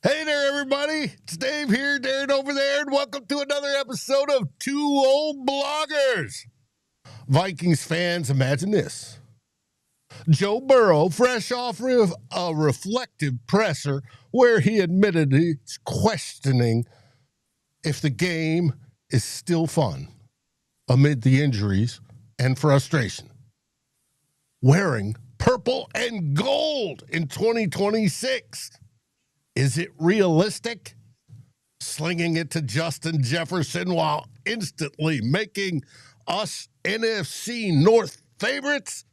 Hey there, everybody. It's Dave here, Darren over there, and welcome to another episode of Two Old Bloggers. Vikings fans, imagine this. Joe Burrow, fresh off a reflective presser where he admitted he's questioning if the game is still fun amid the injuries and frustration. Wearing purple and gold in 2026. Is it realistic? Slinging it to Justin Jefferson while instantly making us NFC North favorites?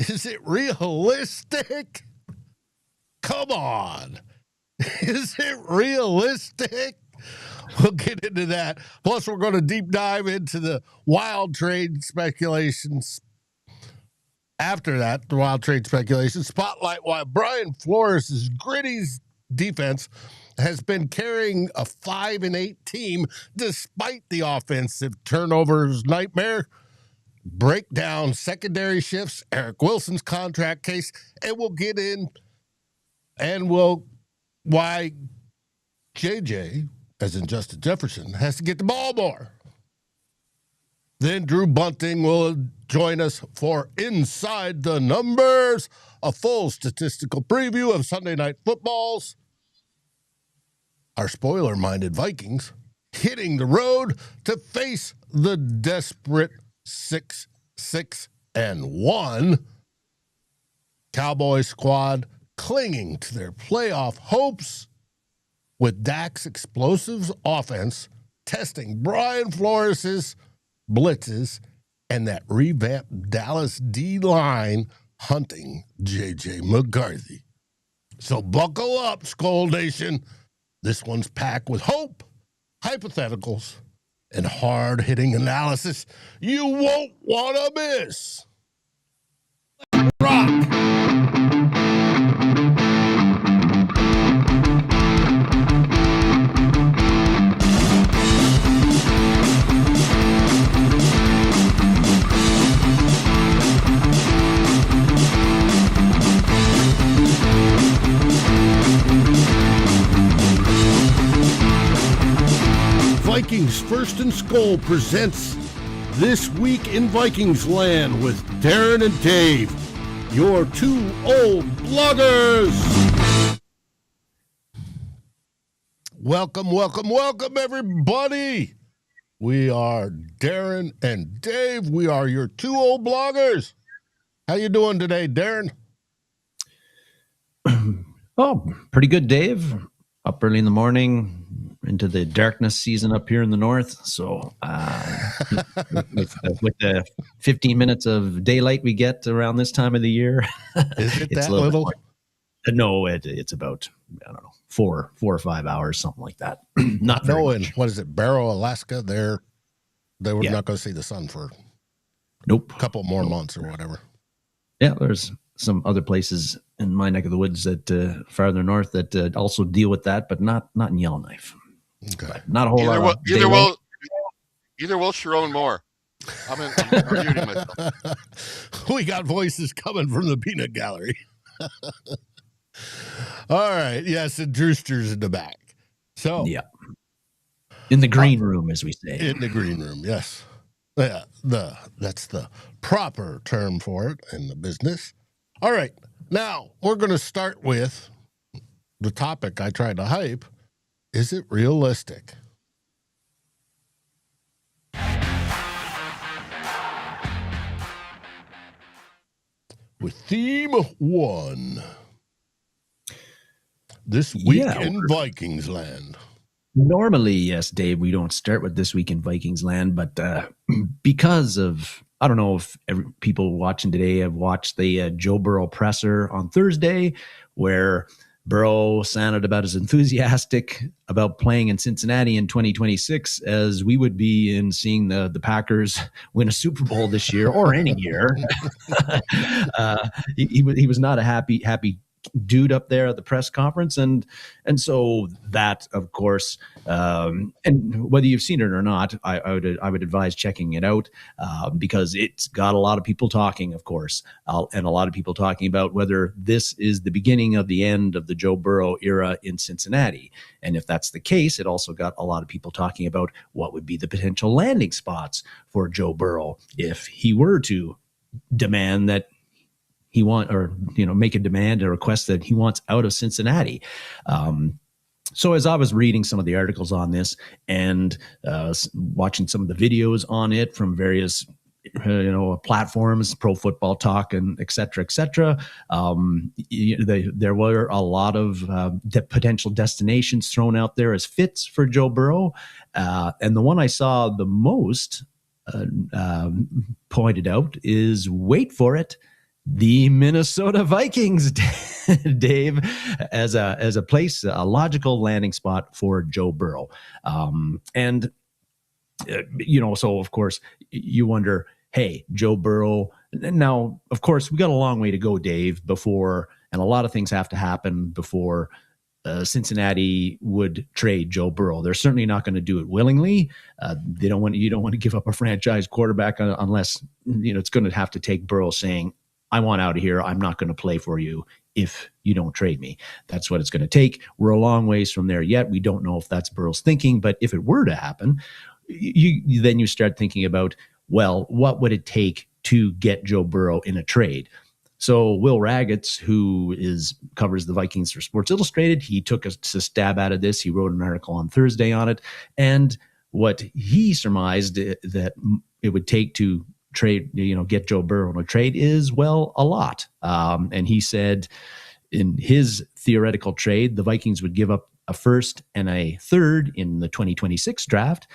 Is it realistic? Come on. Is it realistic? We'll get into that. Plus, we're going to deep dive into the wild trade speculations. After that, the wild trade speculation, spotlight why Brian Flores' gritty defense has been carrying a 5-8 team despite the offensive turnovers nightmare. Break down secondary shifts, Eric Wilson's contract case, and we'll get in and why JJ, as in Justin Jefferson, has to get the ball more. Then Drew Bunting will join us for Inside the Numbers, a full statistical preview of Sunday Night Footballs. Our spoiler-minded Vikings hitting the road to face the desperate 6-6-1 Cowboys squad clinging to their playoff hopes with Dak's explosive offense testing Brian Flores' blitzes and that revamped Dallas D-line hunting J.J. McCarthy. So buckle up, SKOL Nation. This one's packed with hope, hypotheticals, and hard-hitting analysis you won't want to miss. Rock! Vikings First and SKOL presents This Week in Vikings Land with Darren and Dave, your two old bloggers. Welcome, welcome, welcome, everybody. We are Darren and Dave. We are your two old bloggers. How you doing today, Darren? Oh, pretty good, Dave. Up early in the morning, into the darkness season up here in the north. So with the 15 minutes of daylight we get around this time of the year, is it that little? No, it's about, I don't know, four or 5 hours, something like that. Not very much. What is it, Barrow, Alaska? They were not going to see the sun for a couple more months or whatever. Yeah, there's some other places in my neck of the woods that farther north that also deal with that, but not in Yellowknife. Okay. But not a whole lot. Either will Sharon more. I'm muting myself. We got voices coming from the peanut gallery. All right. Yes, and Drewster's in the back. So yeah, in the green room, as we say. In the green room, yes. Yeah, that's the proper term for it in the business. All right. Now, we're going to start with the topic I tried to hype. Is it realistic? With theme 1. This week in Vikings land. Normally, yes, Dave, we don't start with This Week in Vikings land, but because of, I don't know if people watching today have watched the Joe Burrow presser on Thursday, where Burrow sounded about as enthusiastic about playing in Cincinnati in 2026 as we would be in seeing the Packers win a Super Bowl this year or any year. He was not a happy dude up there at the press conference. And so that, of course, and whether you've seen it or not, I would advise checking it out because it's got a lot of people talking, of course, and a lot of people talking about whether this is the beginning of the end of the Joe Burrow era in Cincinnati. And if that's the case, it also got a lot of people talking about what would be the potential landing spots for Joe Burrow if he were to demand that he make a demand or request that he wants out of Cincinnati. So as I was reading some of the articles on this and watching some of the videos on it from various platforms, Pro Football Talk, and et cetera, there were a lot of potential destinations thrown out there as fits for Joe Burrow. And the one I saw the most pointed out is, wait for it, the Minnesota Vikings, Dave, as a place, a logical landing spot for Joe Burrow. So of course you wonder, hey, Joe Burrow. Now, of course, we got a long way to go, Dave, before, and a lot of things have to happen before Cincinnati would trade Joe Burrow. They're certainly not going to do it willingly. You don't want to give up a franchise quarterback unless it's going to have to take Burrow saying, I want out of here. I'm not going to play for you if you don't trade me. That's what it's going to take. We're a long ways from there yet. We don't know if that's Burrow's thinking, but if it were to happen, then you start thinking about, well, what would it take to get Joe Burrow in a trade? So Will Ragatz, who covers the Vikings for Sports Illustrated, he took a stab out of this. He wrote an article on Thursday on it. And what he surmised that it would take to trade, get Joe Burrow in a trade is, well, a lot. And he said in his theoretical trade, the Vikings would give up a first and a third in the 2026 draft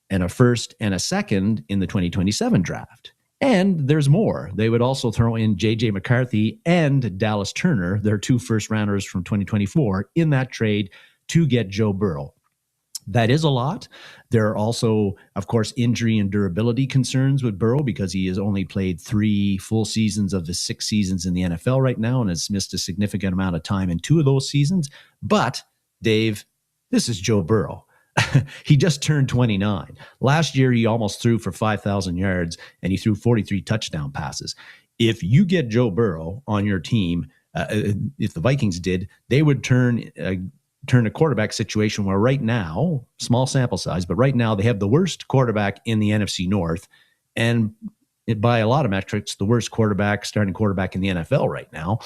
and a first and a second in the 2027 draft. And there's more. They would also throw in J.J. McCarthy and Dallas Turner, their 2 first-rounders from 2024, in that trade to get Joe Burrow. That is a lot. There are also, of course, injury and durability concerns with Burrow because he has only played 3 full seasons of the 6 seasons in the NFL right now and has missed a significant amount of time in 2 of those seasons. But, Dave, this is Joe Burrow. He just turned 29. Last year, he almost threw for 5,000 yards, and he threw 43 touchdown passes. If you get Joe Burrow on your team, if the Vikings did, they would turn a quarterback situation where right now, small sample size, but right now they have the worst quarterback in the NFC North, and by a lot of metrics, the worst starting quarterback in the NFL right now.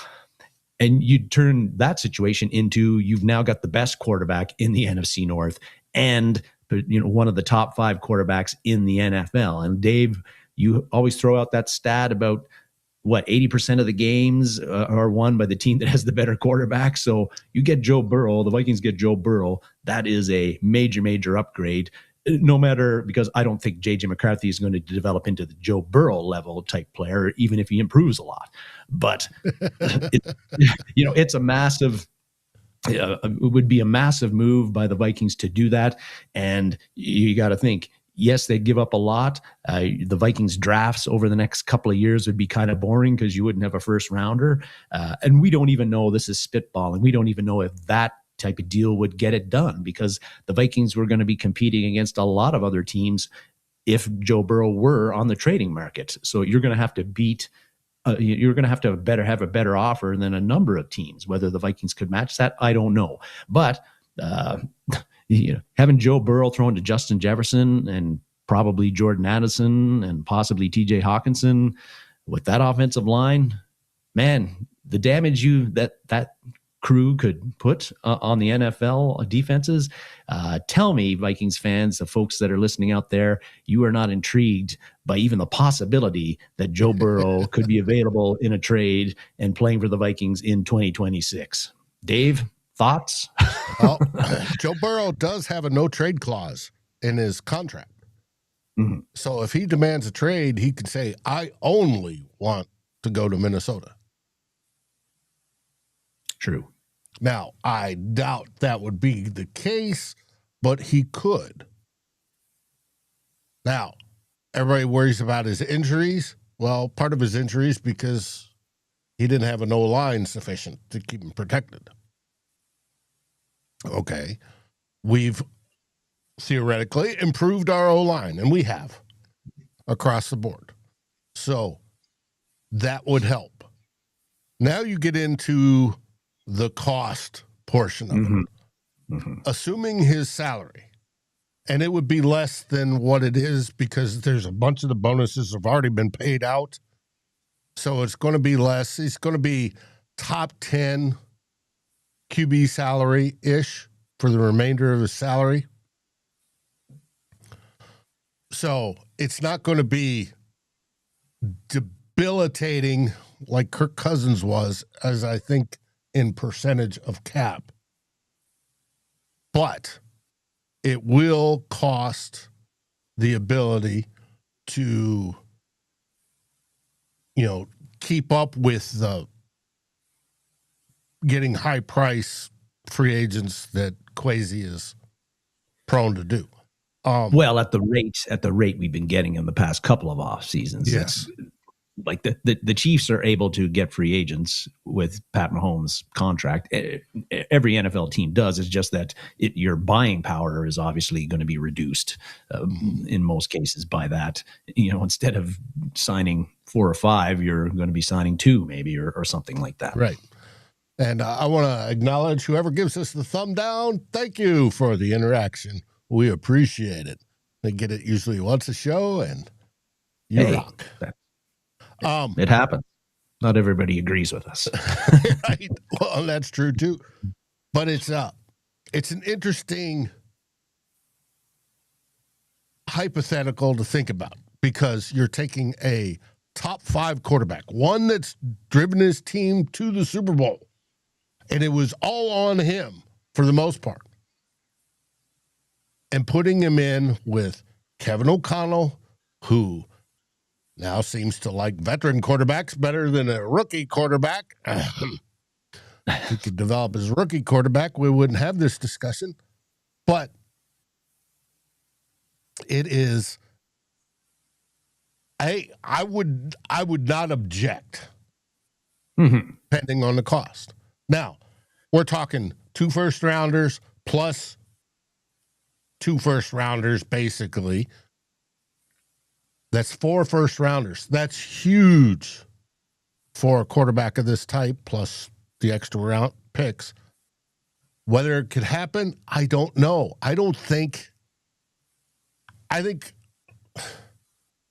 And you turn that situation into, you've now got the best quarterback in the NFC North and one of the top 5 quarterbacks in the NFL. And Dave, you always throw out that stat about 80% of the games are won by the team that has the better quarterback. So you get Joe Burrow, the Vikings get Joe Burrow. That is a major, major upgrade. No matter, because I don't think J.J. McCarthy is going to develop into the Joe Burrow level type player, even if he improves a lot. But it's a massive. It would be a massive move by the Vikings to do that, and you got to think. Yes, they give up a lot. The Vikings drafts over the next couple of years would be kind of boring because you wouldn't have a first rounder. And we don't even know, this is spitballing, we don't even know if that type of deal would get it done because the Vikings were going to be competing against a lot of other teams if Joe Burrow were on the trading market. So you're going to have to you're going to have a better offer than a number of teams. Whether the Vikings could match that, I don't know. But having Joe Burrow thrown to Justin Jefferson and probably Jordan Addison and possibly TJ Hawkinson with that offensive line, man, the damage that crew could put on the NFL defenses. Tell me, Vikings fans, the folks that are listening out there, you are not intrigued by even the possibility that Joe Burrow could be available in a trade and playing for the Vikings in 2026. Dave, thoughts? Well, Joe Burrow does have a no-trade clause in his contract. Mm-hmm. So if he demands a trade, he can say, I only want to go to Minnesota. True. Now, I doubt that would be the case, but he could. Now, everybody worries about his injuries. Well, part of his injuries because he didn't have an O-line sufficient to keep him protected. Okay. We've theoretically improved our O-line, and we have across the board. So that would help. Now you get into the cost portion of it. Assuming his salary, and it would be less than what it is because there's a bunch of the bonuses have already been paid out. So it's going to be less. He's going to be top 10 QB salary-ish for the remainder of his salary. So it's not going to be debilitating like Kirk Cousins was, as I think in percentage of cap. But it will cost the ability to, keep up with the getting high price free agents that Kwesi is prone to do. Well, at the rate we've been getting in the past couple of off seasons, yes. Like the Chiefs are able to get free agents with Pat Mahomes' contract. Every NFL team does. It's just that your buying power is obviously going to be reduced in most cases by that. Instead of signing 4 or 5, you're going to be signing 2 maybe or something like that. Right. And I want to acknowledge whoever gives us the thumb down. Thank you for the interaction. We appreciate it. They get it usually once a show, and you rock. It happens. Not everybody agrees with us. Right. Well, that's true too. But it's an interesting hypothetical to think about because you're taking a top 5 quarterback, one that's driven his team to the Super Bowl, and it was all on him for the most part, and putting him in with Kevin O'Connell, who now seems to like veteran quarterbacks better than a rookie quarterback. If he could develop his rookie quarterback, we wouldn't have this discussion. But it is I would not object, depending on the cost. Now, we're talking 2 first-rounders plus 2 first-rounders, basically. That's 4 first-rounders. That's huge for a quarterback of this type, plus the extra round picks. Whether it could happen, I don't know. I think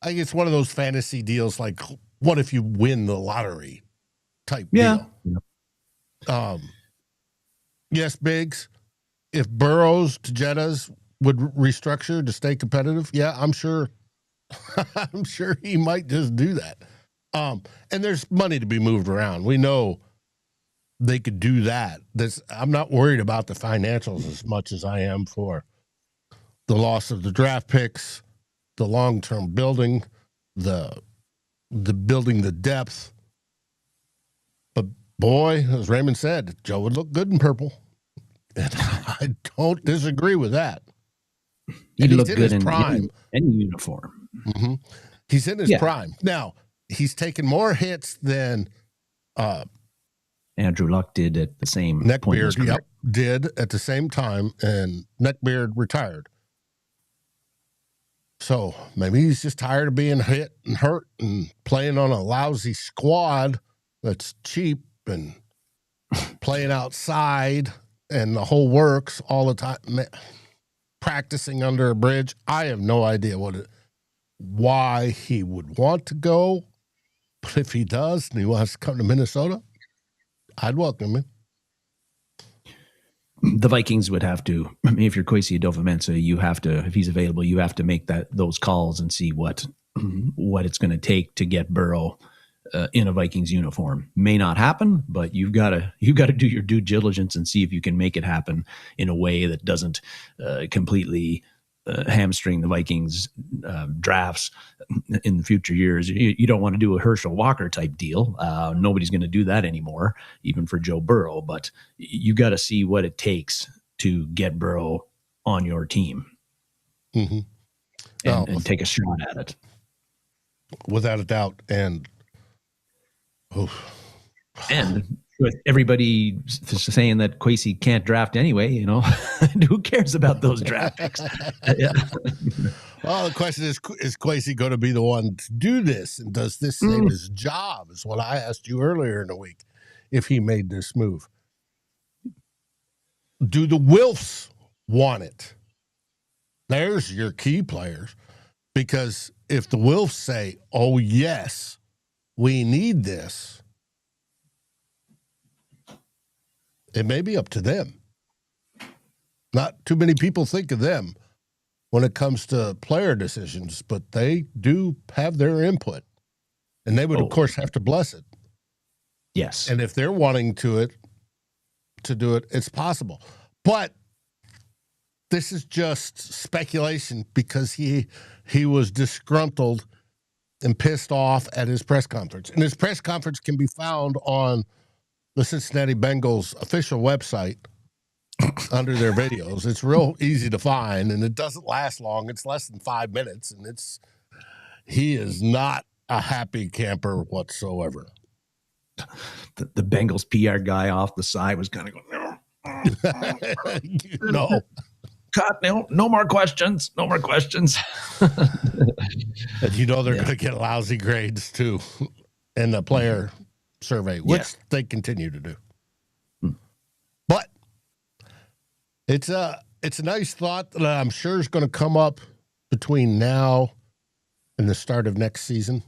it's one of those fantasy deals like, what if you win the lottery type deal? Yes, Biggs, if Burrows to Jettas would restructure to stay competitive, yeah, I'm sure he might just do that. And there's money to be moved around. We know they could do that. I'm not worried about the financials as much as I am for the loss of the draft picks, the long-term building, the building the depth. But boy, as Raymond said, Joe would look good in purple. And I don't disagree with that. He'd look good in any uniform. Mm-hmm. He's in his prime. Now, he's taken more hits than Andrew Luck did at the same Neckbeard did at the same time, and Neckbeard retired. So maybe he's just tired of being hit and hurt and playing on a lousy squad that's cheap and playing outside and the whole works all the time, practicing under a bridge. I have no idea why he would want to go, but if he does and he wants to come to Minnesota, I'd welcome him. The Vikings would have to, if you're Kwesi Adofo-Mensah, you have to, if he's available, you have to make those calls and see what it's going to take to get Burrow in a Vikings uniform. May not happen, but you've got to do your due diligence and see if you can make it happen in a way that doesn't completely hamstring the Vikings drafts in the future years. You don't want to do a Herschel Walker type deal. Nobody's going to do that anymore, even for Joe Burrow. But you got to see what it takes to get Burrow on your team and take a shot at it. Without a doubt. And And with everybody saying that Kwesi can't draft anyway, who cares about those draft picks? Yeah. Well, the question is Kwesi going to be the one to do this? And does this save his job? Is what I asked you earlier in the week if he made this move. Do the Wilfs want it? There's your key players. Because if the Wilfs say, oh, yes, we need this, it may be up to them. Not too many people think of them when it comes to player decisions, but they do have their input. And they would, of course, have to bless it. Yes. And if they're wanting to do it, it's possible. But this is just speculation because he was disgruntled and pissed off at his press conference. And his press conference can be found on the Cincinnati Bengals official website under their videos. It's real easy to find, and it doesn't last long. It's less than 5 minutes, and he is not a happy camper whatsoever. The Bengals PR guy off the side was kind of going, no. Cut, no more questions. No more questions. And they're going to get lousy grades too in the player survey, which they continue to do. But it's a nice thought that I'm sure is going to come up between now and the start of next season.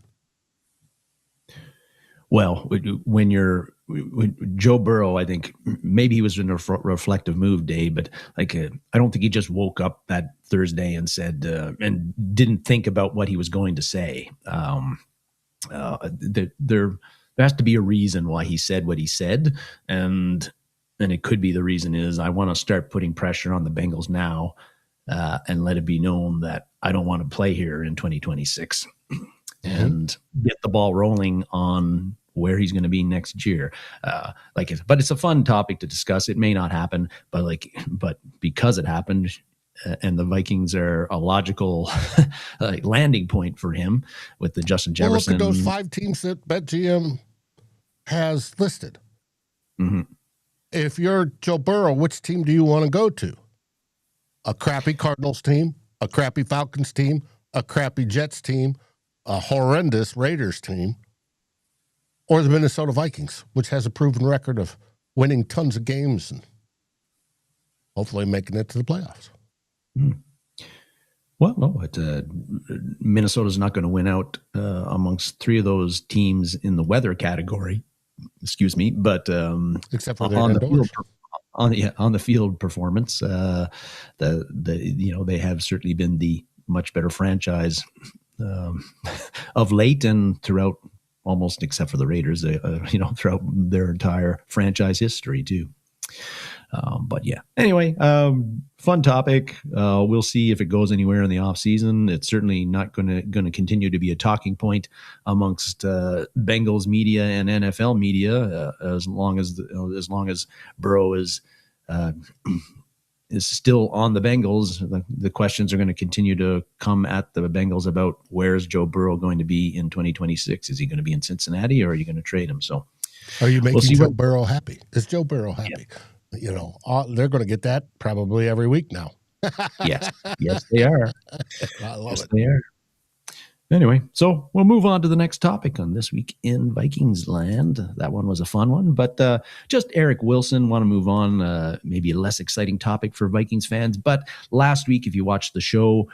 Well, when Joe Burrow, I think maybe he was in a reflective move, Dave, but I don't think he just woke up that Thursday and said and didn't think about what he was going to say. There has to be a reason why he said what he said, and it could be the reason is I want to start putting pressure on the Bengals now and let it be known that I don't want to play here in 2026 and get the ball rolling on where he's going to be next year. But it's a fun topic to discuss. It may not happen, but because it happened and the Vikings are a logical landing point for him with the Justin Jefferson. Well, look at those 5 teams that BetGM has listed. Mm-hmm. If you're Joe Burrow, which team do you want to go to? A crappy Cardinals team, a crappy Falcons team, a crappy Jets team, a horrendous Raiders team, or the Minnesota Vikings, which has a proven record of winning tons of games and hopefully making it to the playoffs. Well, no, Minnesota's not going to win out amongst 3 of those teams in the weather category. Excuse me, but except for on the field performance, they have certainly been the much better franchise of late and throughout. Almost except for the Raiders, throughout their entire franchise history too. But yeah, anyway, fun topic. We'll see if it goes anywhere in the off season. It's certainly not going to continue to be a talking point amongst Bengals media and NFL media as long as Burrow is still on the Bengals. The questions are going to continue to come at the Bengals about where's Joe Burrow going to be in 2026? Is he going to be in Cincinnati or are you going to trade him? So are you making Joe Burrow happy? Is Joe Burrow happy? Yeah. They're going to get that probably every week now. Yes, they are. I love it. They are. Anyway, so we'll move on to the next topic on This Week in Vikings Land. That one was a fun one, but just Eric Wilson. Want to move on, maybe a less exciting topic for Vikings fans. But last week, if you watched the show,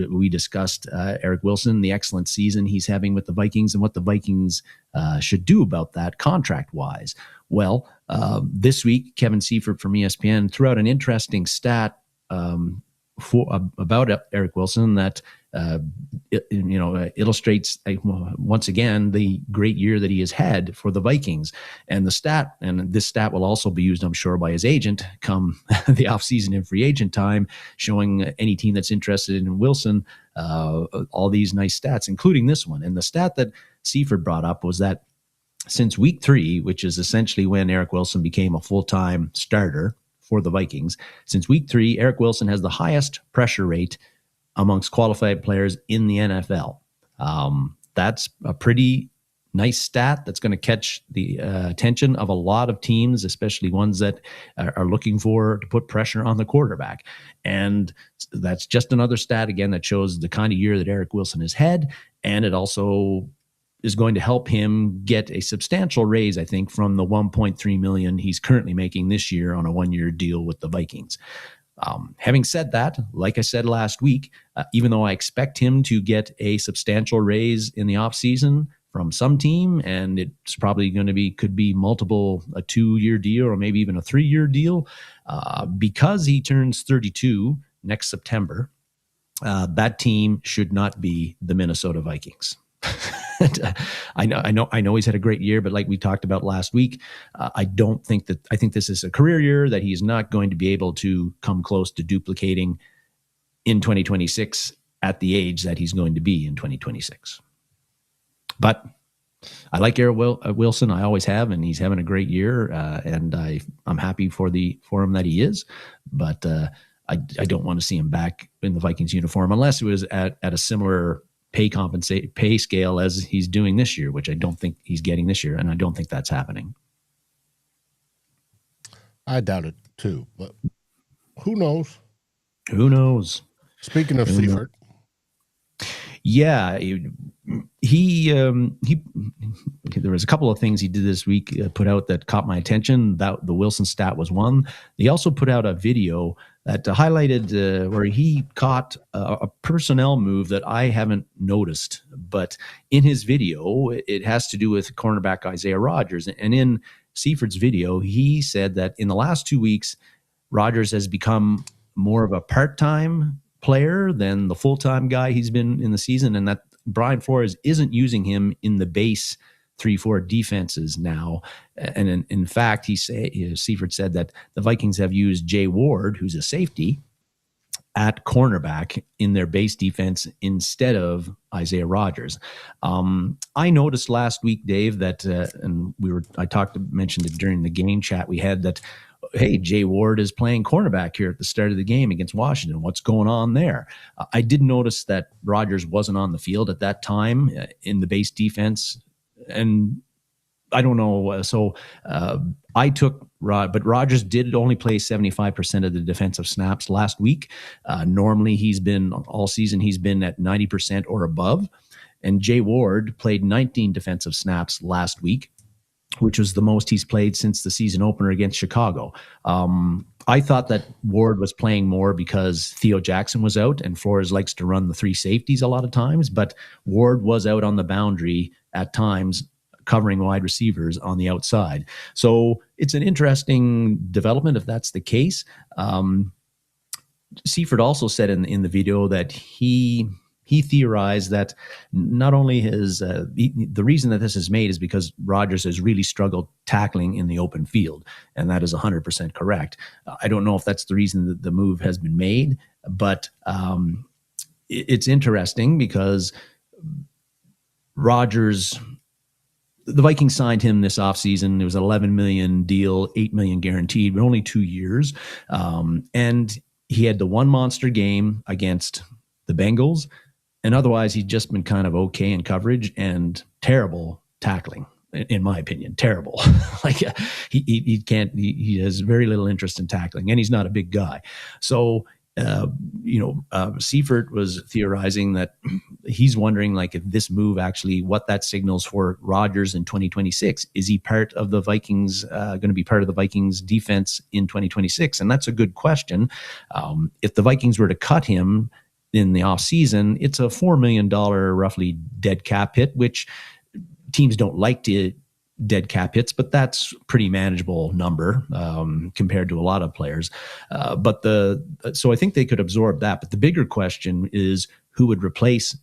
we discussed Eric Wilson, the excellent season he's having with the Vikings and what the Vikings should do about that contract-wise. Well, this week, Kevin Seifert from ESPN threw out an interesting stat about Eric Wilson that illustrates once again the great year that he has had for the Vikings. And this stat will also be used, I'm sure, by his agent come the offseason and free agent time, showing any team that's interested in Wilson all these nice stats, including this one. And the stat that Seifert brought up was that since week 3, which is essentially when Eric Wilson became a full-time starter for the Vikings, since week 3, Eric Wilson has the highest pressure rate amongst qualified players in the NFL. That's a pretty nice stat that's going to catch the attention of a lot of teams, especially ones that are looking to put pressure on the quarterback. And that's just another stat, again, that shows the kind of year that Eric Wilson has had. And it also is going to help him get a substantial raise, I think, from the $1.3 million he's currently making this year on a 1-year deal with the Vikings. Having said that, like I said last week, even though I expect him to get a substantial raise in the offseason from some team, and it's probably going to could be multiple, a 2-year deal or maybe even a 3-year deal, because he turns 32 next September, that team should not be the Minnesota Vikings. I know he's had a great year, but like we talked about last week, I think this is a career year that he's not going to be able to come close to duplicating in 2026 at the age that he's going to be in 2026. But I like Eric Wilson. I always have, and he's having a great year, and I'm happy for him that he is. But I don't want to see him back in the Vikings uniform unless it was at a similar pay scale as he's doing this year, which I don't think he's getting this year, and I don't think that's happening. I doubt it too, but who knows? Who knows? Speaking of Seifert. Yeah, he there was a couple of things he did this week, put out that caught my attention. That the Wilson stat was one. He also put out a video that highlighted where he caught a personnel move that I haven't noticed, but in his video, it has to do with cornerback Isaiah Rodgers. And in Seifert's video, he said that in the last 2 weeks, Rodgers has become more of a part-time player than the full-time guy he's been in the season, and that Brian Flores isn't using him in the base 3-4 defenses now. And in fact, Seifert said that the Vikings have used Jay Ward, who's a safety, at cornerback in their base defense instead of Isaiah Rodgers. I noticed last week, Dave, that and I mentioned it during the game chat we had, that hey, Jay Ward is playing cornerback here at the start of the game against Washington. What's going on there? I did notice that Rodgers wasn't on the field at that time in the base defense, and I don't know. So I took but Rodgers did only play 75% of the defensive snaps last week. Normally, all season he's been at 90% or above, and Jay Ward played 19 defensive snaps last week, which was the most he's played since the season opener against Chicago. I thought that Ward was playing more because Theo Jackson was out, and Flores likes to run the 3 safeties a lot of times, but Ward was out on the boundary at times, covering wide receivers on the outside. So it's an interesting development if that's the case. Seifert also said in the video that he theorized that not only the reason that this is made is because Rodgers has really struggled tackling in the open field, and that is 100% correct. I don't know if that's the reason that the move has been made, but it's interesting because Rodgers, the Vikings signed him this offseason. It was an $11 million deal, $8 million guaranteed, but only 2 years. And he had the one monster game against the Bengals, and otherwise he'd just been kind of okay in coverage and terrible tackling, in my opinion. Terrible. Like he has very little interest in tackling, and he's not a big guy. So Seifert was theorizing that he's wondering, like, if this move actually, what that signals for Rodgers in 2026. Is he part of the Vikings, going to be part of the Vikings defense in 2026? And that's a good question. If the Vikings were to cut him in the offseason, it's a $4 million roughly dead cap hit, which teams don't like to dead cap hits, but that's pretty manageable number compared to a lot of players. So I think they could absorb that. But the bigger question is who would replace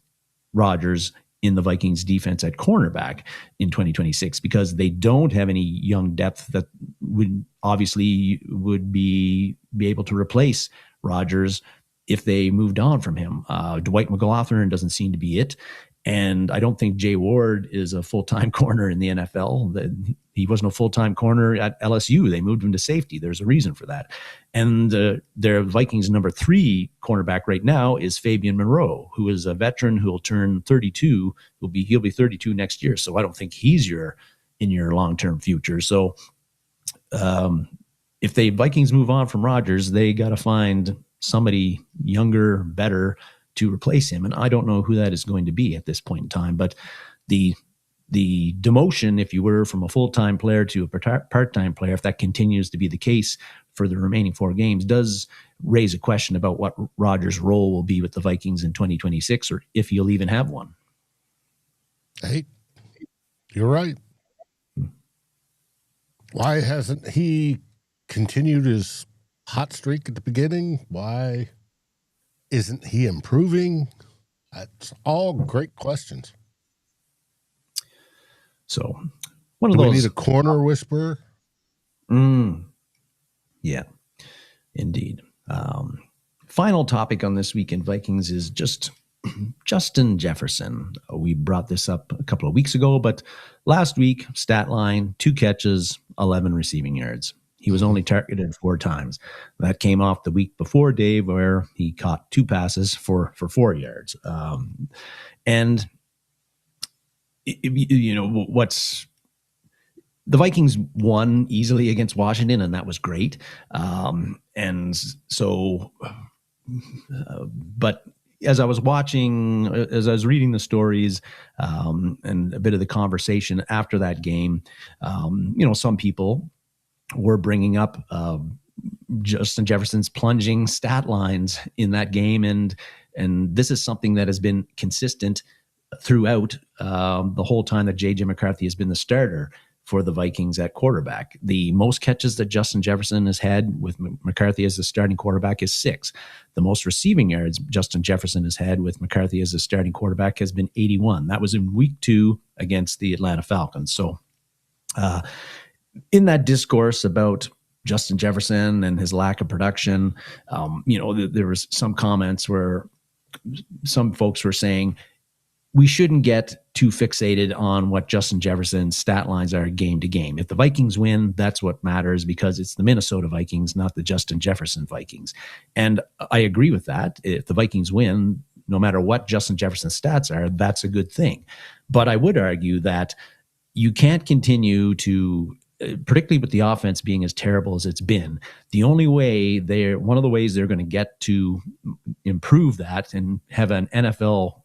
Rodgers in the Vikings defense at cornerback in 2026, because they don't have any young depth that would be able to replace Rodgers if they moved on from him. Dwight McLaughlin doesn't seem to be it. And I don't think Jay Ward is a full-time corner in the NFL. he wasn't a full-time corner at LSU. They moved him to safety. There's a reason for that. And their Vikings number 3 cornerback right now is Fabian Moreau, who is a veteran who will turn 32. He'll be 32 next year. So I don't think he's in your long-term future. So if the Vikings move on from Rodgers, they got to find somebody younger, better to replace him. And I don't know who that is going to be at this point in time. But the demotion, if you were, from a full-time player to a part-time player, if that continues to be the case for the remaining 4 games, does raise a question about what Rodgers' role will be with the Vikings in 2026, or if he'll even have one. Hey, you're right. Why hasn't he continued his hot streak at the beginning? Why isn't he improving? That's all great questions. So, one of Do those. we need a corner whisperer? Yeah, indeed. Final topic on this week in Vikings is just Justin Jefferson. We brought this up a couple of weeks ago, but last week, stat line, 2 catches, 11 receiving yards. He was only targeted 4 times. That came off the week before, Dave, where he caught 2 passes for 4 yards. And what's the Vikings won easily against Washington, and that was great. And so, but as I was reading the stories and a bit of the conversation after that game, some people were bringing up Justin Jefferson's plunging stat lines in that game, and this is something that has been consistent throughout the whole time that J.J. McCarthy has been the starter for the Vikings at quarterback. The most catches that Justin Jefferson has had with McCarthy as the starting quarterback is 6. The most receiving yards Justin Jefferson has had with McCarthy as the starting quarterback has been 81. That was in week 2 against the Atlanta Falcons. So in that discourse about Justin Jefferson and his lack of production, there was some comments where some folks were saying, we shouldn't get too fixated on what Justin Jefferson's stat lines are game to game. If the Vikings win, that's what matters, because it's the Minnesota Vikings, not the Justin Jefferson Vikings. And I agree with that. If the Vikings win, no matter what Justin Jefferson's stats are, that's a good thing. But I would argue that you can't continue to, particularly with the offense being as terrible as it's been, one of the ways they're going to get to improve that and have an NFL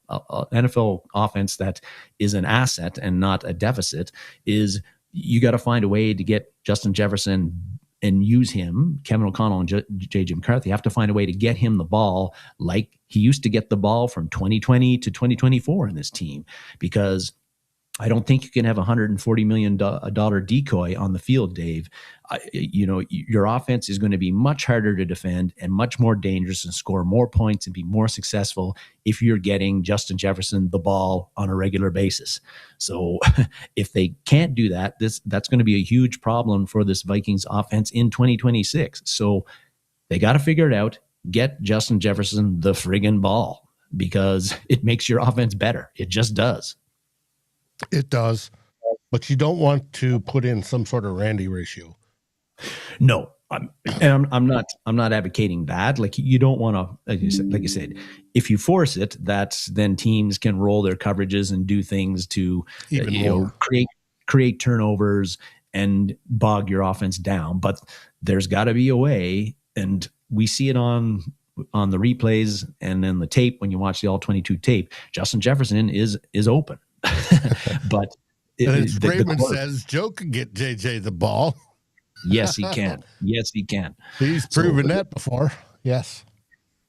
offense that is an asset and not a deficit is you got to find a way to get Justin Jefferson and use him. Kevin O'Connell and J.J. McCarthy have to find a way to get him the ball like he used to get the ball from 2020 to 2024 in this team, because I don't think you can have $140 million decoy on the field, Dave. Your offense is going to be much harder to defend and much more dangerous and score more points and be more successful if you're getting Justin Jefferson the ball on a regular basis. So if they can't do that, that's going to be a huge problem for this Vikings offense in 2026. So they got to figure it out. Get Justin Jefferson the friggin' ball, because it makes your offense better. It just does. It does, but you don't want to put in some sort of Randy ratio. No, I'm not advocating that. Like, you don't want to, like you said, if you force it, then teams can roll their coverages and do things to create turnovers and bog your offense down. But there's got to be a way, and we see it on the replays and then the tape. When you watch the all 22 tape, Justin Jefferson is open. But Raymond says Joe can get JJ the ball. Yes, he can. Yes, he can. He's proven that before. Yes.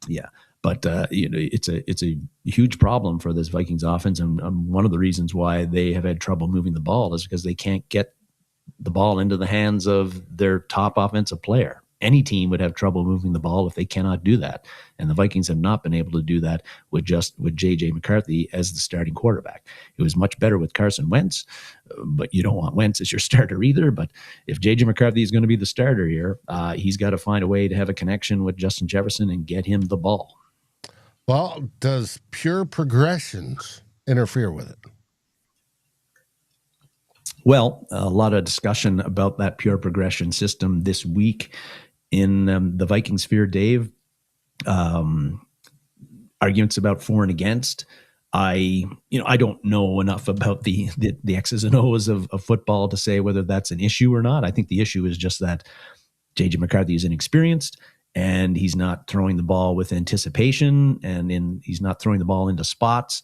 Yeah. But it's a huge problem for this Vikings offense, and one of the reasons why they have had trouble moving the ball is because they can't get the ball into the hands of their top offensive player. Any team would have trouble moving the ball if they cannot do that. And the Vikings have not been able to do that with J.J. McCarthy as the starting quarterback. It was much better with Carson Wentz, but you don't want Wentz as your starter either. But if J.J. McCarthy is going to be the starter here, he's got to find a way to have a connection with Justin Jefferson and get him the ball. Well, does pure progressions interfere with it? Well, a lot of discussion about that pure progression system this week in the Viking sphere, Dave. Arguments about for and against. I don't know enough about the X's and O's of football to say whether that's an issue or not. I think the issue is just that JJ McCarthy is inexperienced and he's not throwing the ball with anticipation, and he's not throwing the ball into spots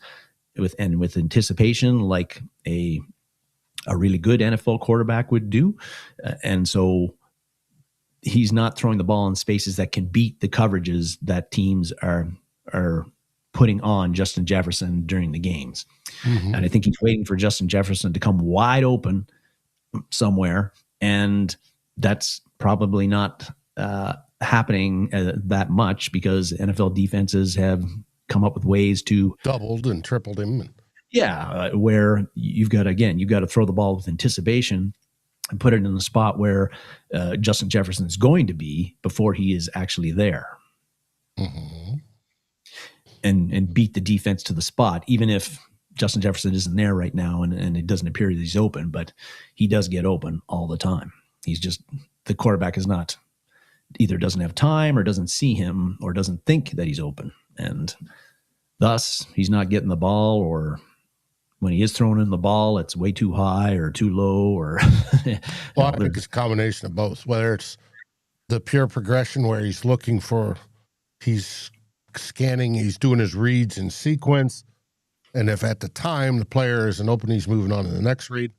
with anticipation like a really good NFL quarterback would do. And so he's not throwing the ball in spaces that can beat the coverages that teams are putting on Justin Jefferson during the games. Mm-hmm. And I think he's waiting for Justin Jefferson to come wide open somewhere. And that's probably not happening that much because NFL defenses have come up with ways to doubled and tripled him. Where you've got to throw the ball with anticipation and put it in the spot where Justin Jefferson is going to be before he is actually there. Mm-hmm. And beat the defense to the spot, even if Justin Jefferson isn't there right now and it doesn't appear that he's open, but he does get open all the time. He's just, the quarterback is not, either doesn't have time or doesn't see him or doesn't think that he's open. And thus he's not getting the ball, or when he is throwing in the ball, it's way too high or too low or. Well, I think it's a combination of both, whether it's the pure progression where he's looking for, he's scanning, he's doing his reads in sequence, and if at the time the player isn't open, he's moving on to the next read.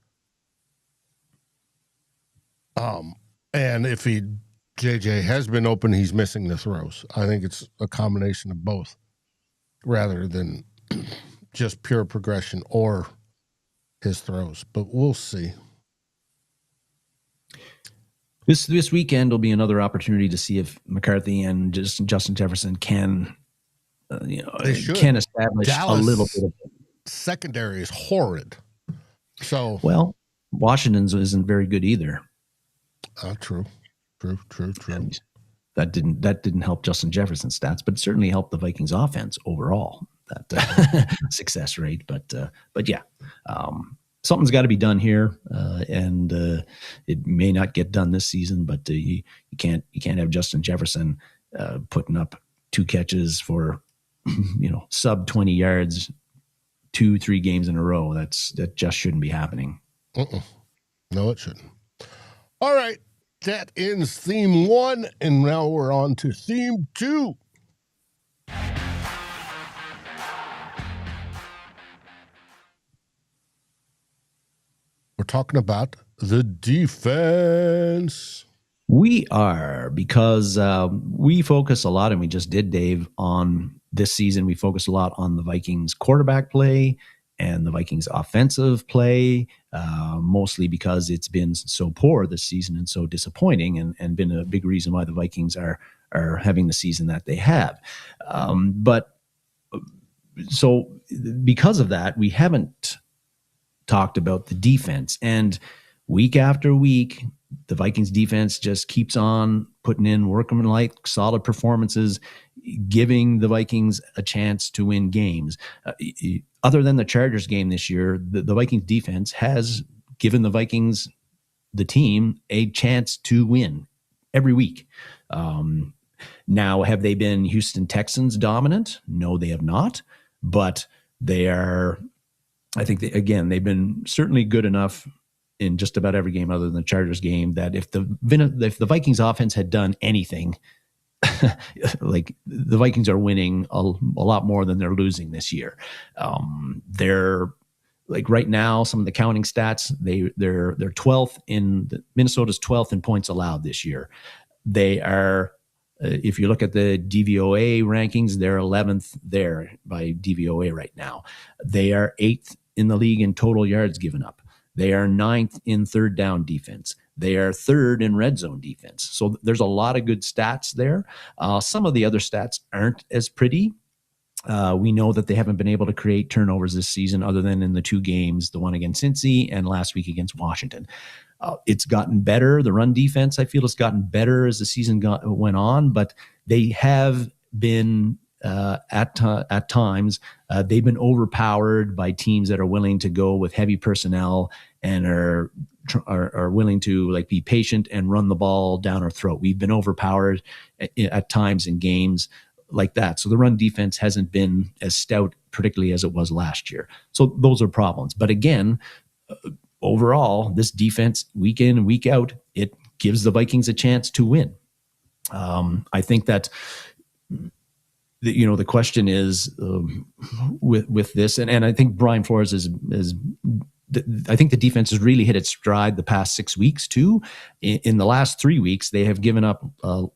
And if JJ has been open, he's missing the throws. I think it's a combination of both, rather than just pure progression or his throws. But we'll see. This weekend will be another opportunity to see if McCarthy and Justin Jefferson can establish Dallas a little bit of secondary is horrid. So Washington's isn't very good either. True. And that didn't help Justin Jefferson's stats, but it certainly helped the Vikings offense overall. That success rate, but something's got to be done here, and it may not get done this season. But you can't have Justin Jefferson putting up 2 catches for sub 20 yards 2-3 games in a row. That just shouldn't be happening. No, it shouldn't. All right, that ends theme 1, and now we're on to theme 2. We're talking about the defense. We are, because we focus a lot, and we just did, Dave, on this season. We focus a lot on the Vikings quarterback play and the Vikings offensive play, mostly because it's been so poor this season and so disappointing, and been a big reason why the Vikings are having the season that they have. So because of that, we haven't talked about the defense. And week after week, the Vikings defense just keeps on putting in workmanlike, solid performances, giving the Vikings a chance to win games. Other than the Chargers game this year, the Vikings defense has given the Vikings, the team, a chance to win every week. Now, have they been Houston Texans dominant? No, they have not. But they are, I think, they've been certainly good enough in just about every game other than the Chargers game that if the Vikings offense had done anything, like, the Vikings are winning a lot more than they're losing this year. They're, like, right now, some of the counting stats, they're 12th Minnesota's 12th in points allowed this year. They are, if you look at the DVOA rankings, they're 11th there by DVOA right now. They are 8th in the league in total yards given up. They are 9th in third down defense. They are 3rd in red zone defense. So there's a lot of good stats there. Some of the other stats aren't as pretty. We know that they haven't been able to create turnovers this season other than in the 2 games, the one against Cincy and last week against Washington. It's gotten better. The run defense, I feel, has gotten better as the season went on, but they have been at times. They've been overpowered by teams that are willing to go with heavy personnel and are willing to like be patient and run the ball down our throat. We've been overpowered at times in games like that. So the run defense hasn't been as stout, particularly as it was last year. So those are problems. But again, overall, this defense, week in and week out, it gives the Vikings a chance to win. I think that the question is with this, and I think Brian Flores is I think the defense has really hit its stride the past 6 weeks too. In the last 3 weeks, they have given up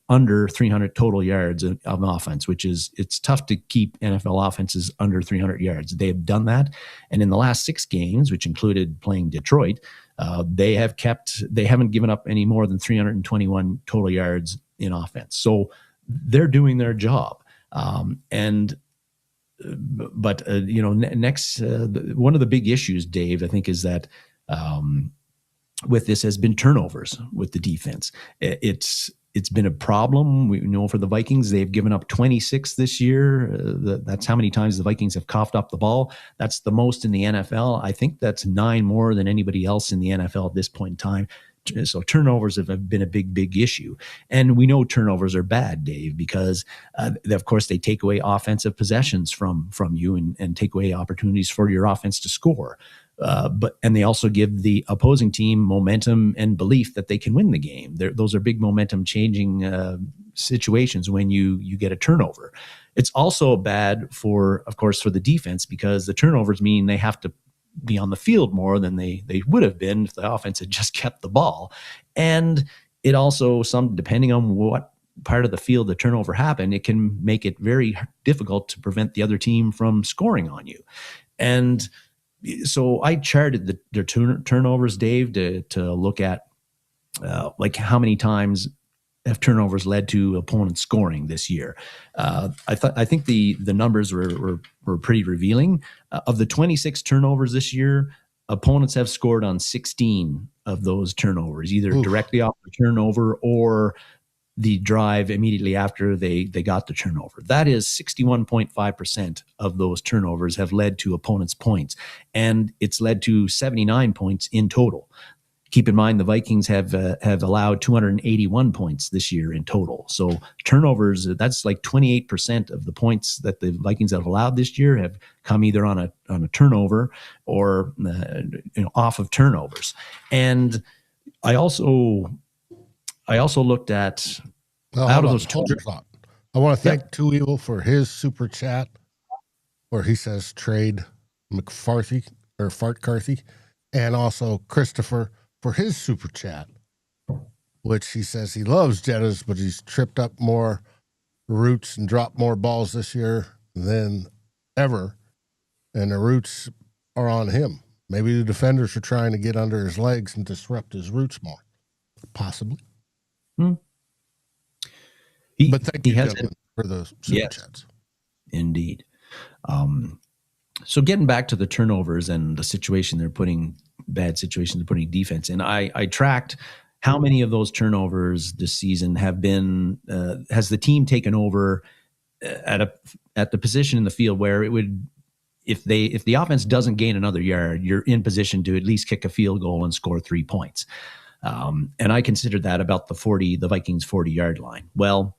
under 300 total yards of offense, which it's tough to keep NFL offenses under 300 yards. They have done that, and in the last 6 games, which included playing Detroit, they haven't given up any more than 321 total yards in offense. So they're doing their job. Next, one of the big issues, Dave, I think, is that with this has been turnovers with the defense. It's been a problem. We know for the Vikings, they've given up 26 this year. That's how many times the Vikings have coughed up the ball. That's the most in the NFL. I think that's 9 more than anybody else in the NFL at this point in time. So turnovers have been a big issue. And we know turnovers are bad, Dave, because of course they take away offensive possessions from you and take away opportunities for your offense to score. And they also give the opposing team momentum and belief that they can win the game. Those are big momentum changing situations when you get a turnover. It's also bad of course, for the defense, because the turnovers mean they have to be on the field more than they would have been if the offense had just kept the ball. And it also, depending on what part of the field the turnover happened, it can make it very difficult to prevent the other team from scoring on you. And so I charted their turnovers, Dave, to look at like how many times have turnovers led to opponents scoring this year. I think the numbers were pretty revealing. Of the 26 turnovers this year, opponents have scored on 16 of those turnovers, either directly off the turnover or the drive immediately after they got the turnover. That is 61.5% of those turnovers have led to opponents' points, and it's led to 79 points in total. Keep in mind, the Vikings have allowed 281 points this year in total. So turnovers, that's like 28% of the points that the Vikings have allowed this year have come either on a turnover or off of turnovers. And I also looked at out of those. Hold your thought. I want to thank Too Evil for his super chat, where he says trade McCarthy or Fartcarthy, and also Christopher for his super chat, which he says he loves Jettas, but he's tripped up more routes and dropped more balls this year than ever, and the routes are on him. Maybe the defenders are trying to get under his legs and disrupt his routes more. Possibly. But thank you, gentlemen, for the super chats. Indeed. So getting back to the turnovers and the situation bad situations they're putting defense in, I tracked how many of those turnovers this season have been, has the team taken over at the position in the field where it would, if the offense doesn't gain another yard, you're in position to at least kick a field goal and score 3 points. And I considered that about the Vikings 40-yard line. Well,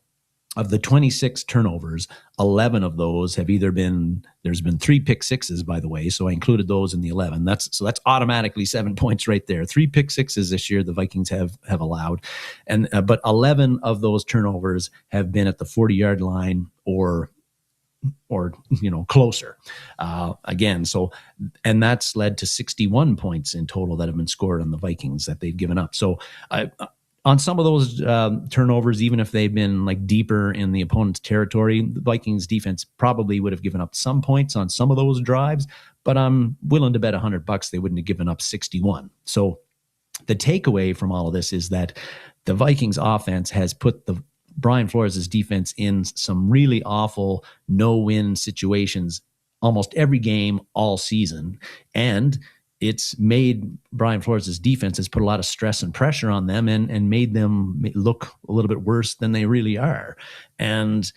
of the 26 turnovers, 11 of those have there's been 3 pick sixes, by the way. So I included those in the 11. That's automatically 7 points right there. 3 pick sixes this year the Vikings have allowed. And, but 11 of those turnovers have been at the 40-yard line or closer. Again, and that's led to 61 points in total that have been scored on the Vikings that they've given up. So on some of those turnovers, even if they've been like deeper in the opponent's territory, the Vikings defense probably would have given up some points on some of those drives, but I'm willing to bet $100 they wouldn't have given up 61. So the takeaway from all of this is that the Vikings offense has put the Brian Flores' defense in some really awful no-win situations almost every game all season. And it's made Brian Flores' defense has put a lot of stress and pressure on them and made them look a little bit worse than they really are. And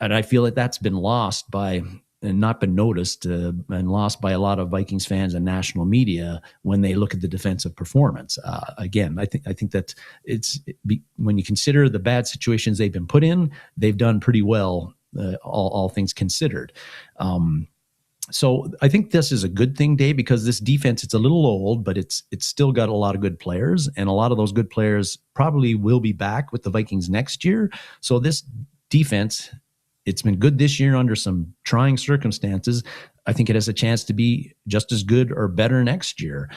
And I feel like that's been lost by and not been noticed and lost by a lot of Vikings fans and national media when they look at the defensive performance. Again, I think that when you consider the bad situations they've been put in, they've done pretty well, all things considered. So I think this is a good thing, Dave, because this defense, it's a little old, but it's still got a lot of good players, and a lot of those good players probably will be back with the Vikings next year. So this defense, it's been good this year under some trying circumstances. I think it has a chance to be just as good or better next year.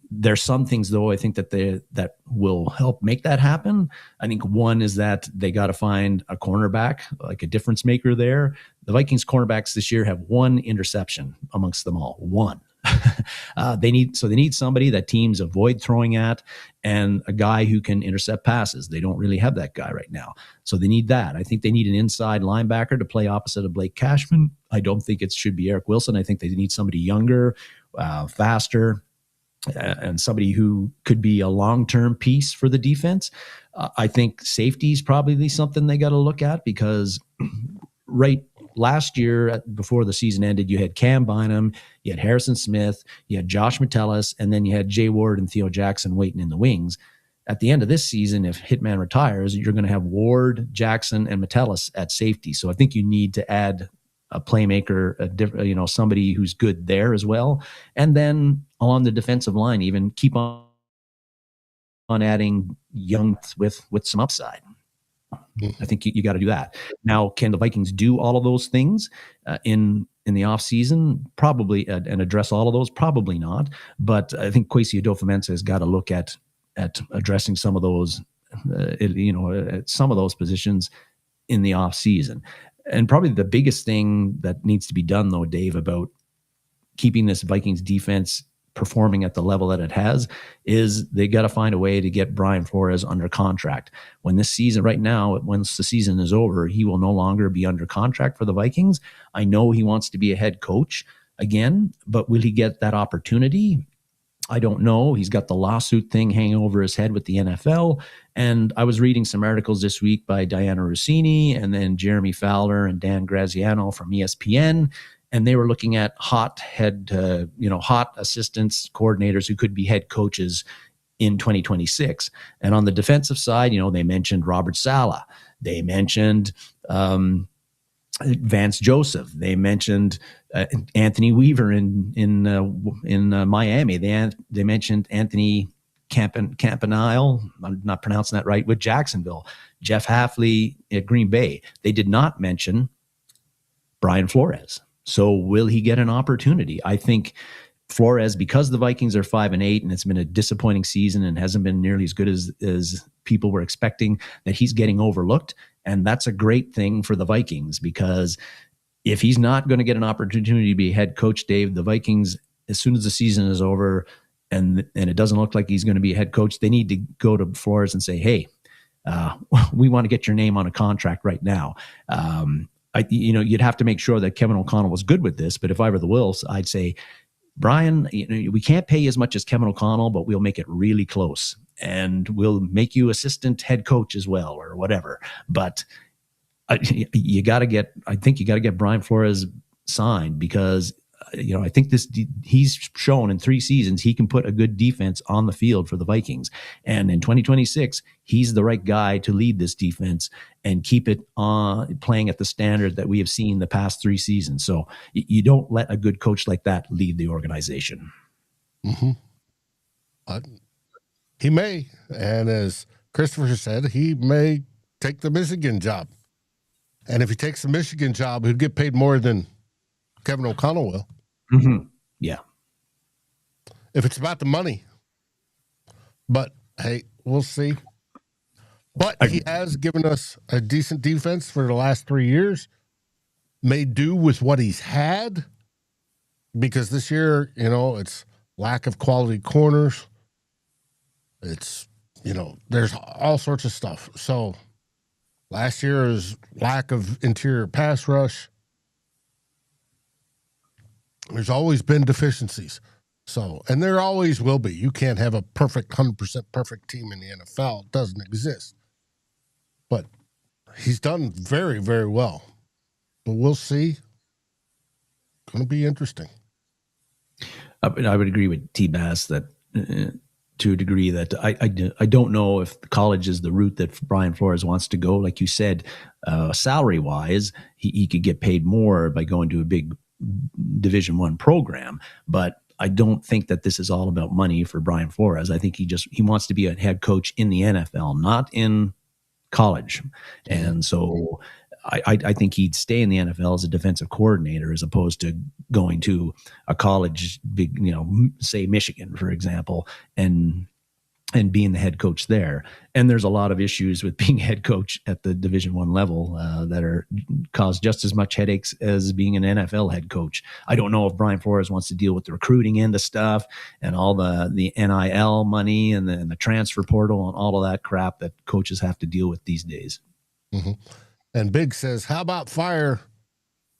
There's some things, though, I think that will help make that happen. I think one is that they got to find a cornerback, like a difference maker there. The Vikings cornerbacks this year have one interception amongst them all. One. They need somebody that teams avoid throwing at, and a guy who can intercept passes. They don't really have that guy right now, so they need that. I think they need an inside linebacker to play opposite of Blake Cashman. I don't think it should be Eric Wilson. I think they need somebody younger, faster, and somebody who could be a long-term piece for the defense. I think safety is probably something they got to look at, because last year, before the season ended, you had Cam Bynum, you had Harrison Smith, you had Josh Metellus, and then you had Jay Ward and Theo Jackson waiting in the wings. At the end of this season, if Hitman retires, you're going to have Ward, Jackson, and Metellus at safety. So I think you need to add a playmaker, somebody who's good there as well. And then along the defensive line, even keep on adding young with some upside. I think you got to do that. Now, can the Vikings do all of those things in the offseason? Probably, and address all of those? Probably not. But I think Kwesi Adofo-Mensah has got to look at addressing some of those, some of those positions in the offseason. And probably the biggest thing that needs to be done, though, Dave, about keeping this Vikings defense performing at the level that it has, is they got to find a way to get Brian Flores under contract. When this season, right now, once the season is over, he will no longer be under contract for the Vikings. I know he wants to be a head coach again, but will he get that opportunity? I don't know. He's got the lawsuit thing hanging over his head with the NFL. And I was reading some articles this week by Diana Rossini and then Jeremy Fowler and Dan Graziano from ESPN. And they were looking at hot assistants, coordinators who could be head coaches in 2026. And on the defensive side, they mentioned Robert Saleh. They mentioned Vance Joseph. They mentioned Anthony Weaver in Miami. They mentioned Anthony Campanile. I'm not pronouncing that right, with Jacksonville. Jeff Hafley at Green Bay. They did not mention Brian Flores. So will he get an opportunity? I think Flores, because the Vikings are 5-8 and it's been a disappointing season and hasn't been nearly as good as people were expecting, that he's getting overlooked. And that's a great thing for the Vikings, because if he's not going to get an opportunity to be head coach, Dave, the Vikings, as soon as the season is over and it doesn't look like he's going to be a head coach, they need to go to Flores and say, hey, we want to get your name on a contract right now. You'd have to make sure that Kevin O'Connell was good with this. But if I were the Wills, I'd say, Brian, we can't pay as much as Kevin O'Connell, but we'll make it really close. And we'll make you assistant head coach as well, or whatever. But I think you got to get Brian Flores signed, because I think he's shown in 3 seasons he can put a good defense on the field for the Vikings. And in 2026, he's the right guy to lead this defense and keep it playing at the standard that we have seen the past 3 seasons. So you don't let a good coach like that lead the organization. Mm-hmm. He may, and as Christopher said, he may take the Michigan job. And if he takes the Michigan job, he'll get paid more than Kevin O'Connell will. Mm-hmm. Yeah. If it's about the money. But, hey, we'll see. But he has given us a decent defense for the last 3 years. Made do with what he's had. Because this year, it's lack of quality corners. It's, there's all sorts of stuff. So last year is lack of interior pass rush. There's always been deficiencies. So, and there always will be. You can't have a perfect, 100% perfect team in the NFL. It doesn't exist. But he's done very, very well. but we'll see. Going to be interesting. I would agree with T-Bass that to a degree that I don't know if the college is the route that Brian Flores wants to go. Like you said, salary-wise, he could get paid more by going to a big Division I program, but I don't think that this is all about money for Brian Flores. I think he wants to be a head coach in the NFL, not in college. And so I think he'd stay in the NFL as a defensive coordinator as opposed to going to a college, big, say Michigan, for example, and being the head coach there. And there's a lot of issues with being head coach at the Division I level that are cause just as much headaches as being an NFL head coach. I don't know if Brian Flores wants to deal with the recruiting end of stuff and all the NIL money and the transfer portal and all of that crap that coaches have to deal with these days. Mm-hmm. And Big says, how about fire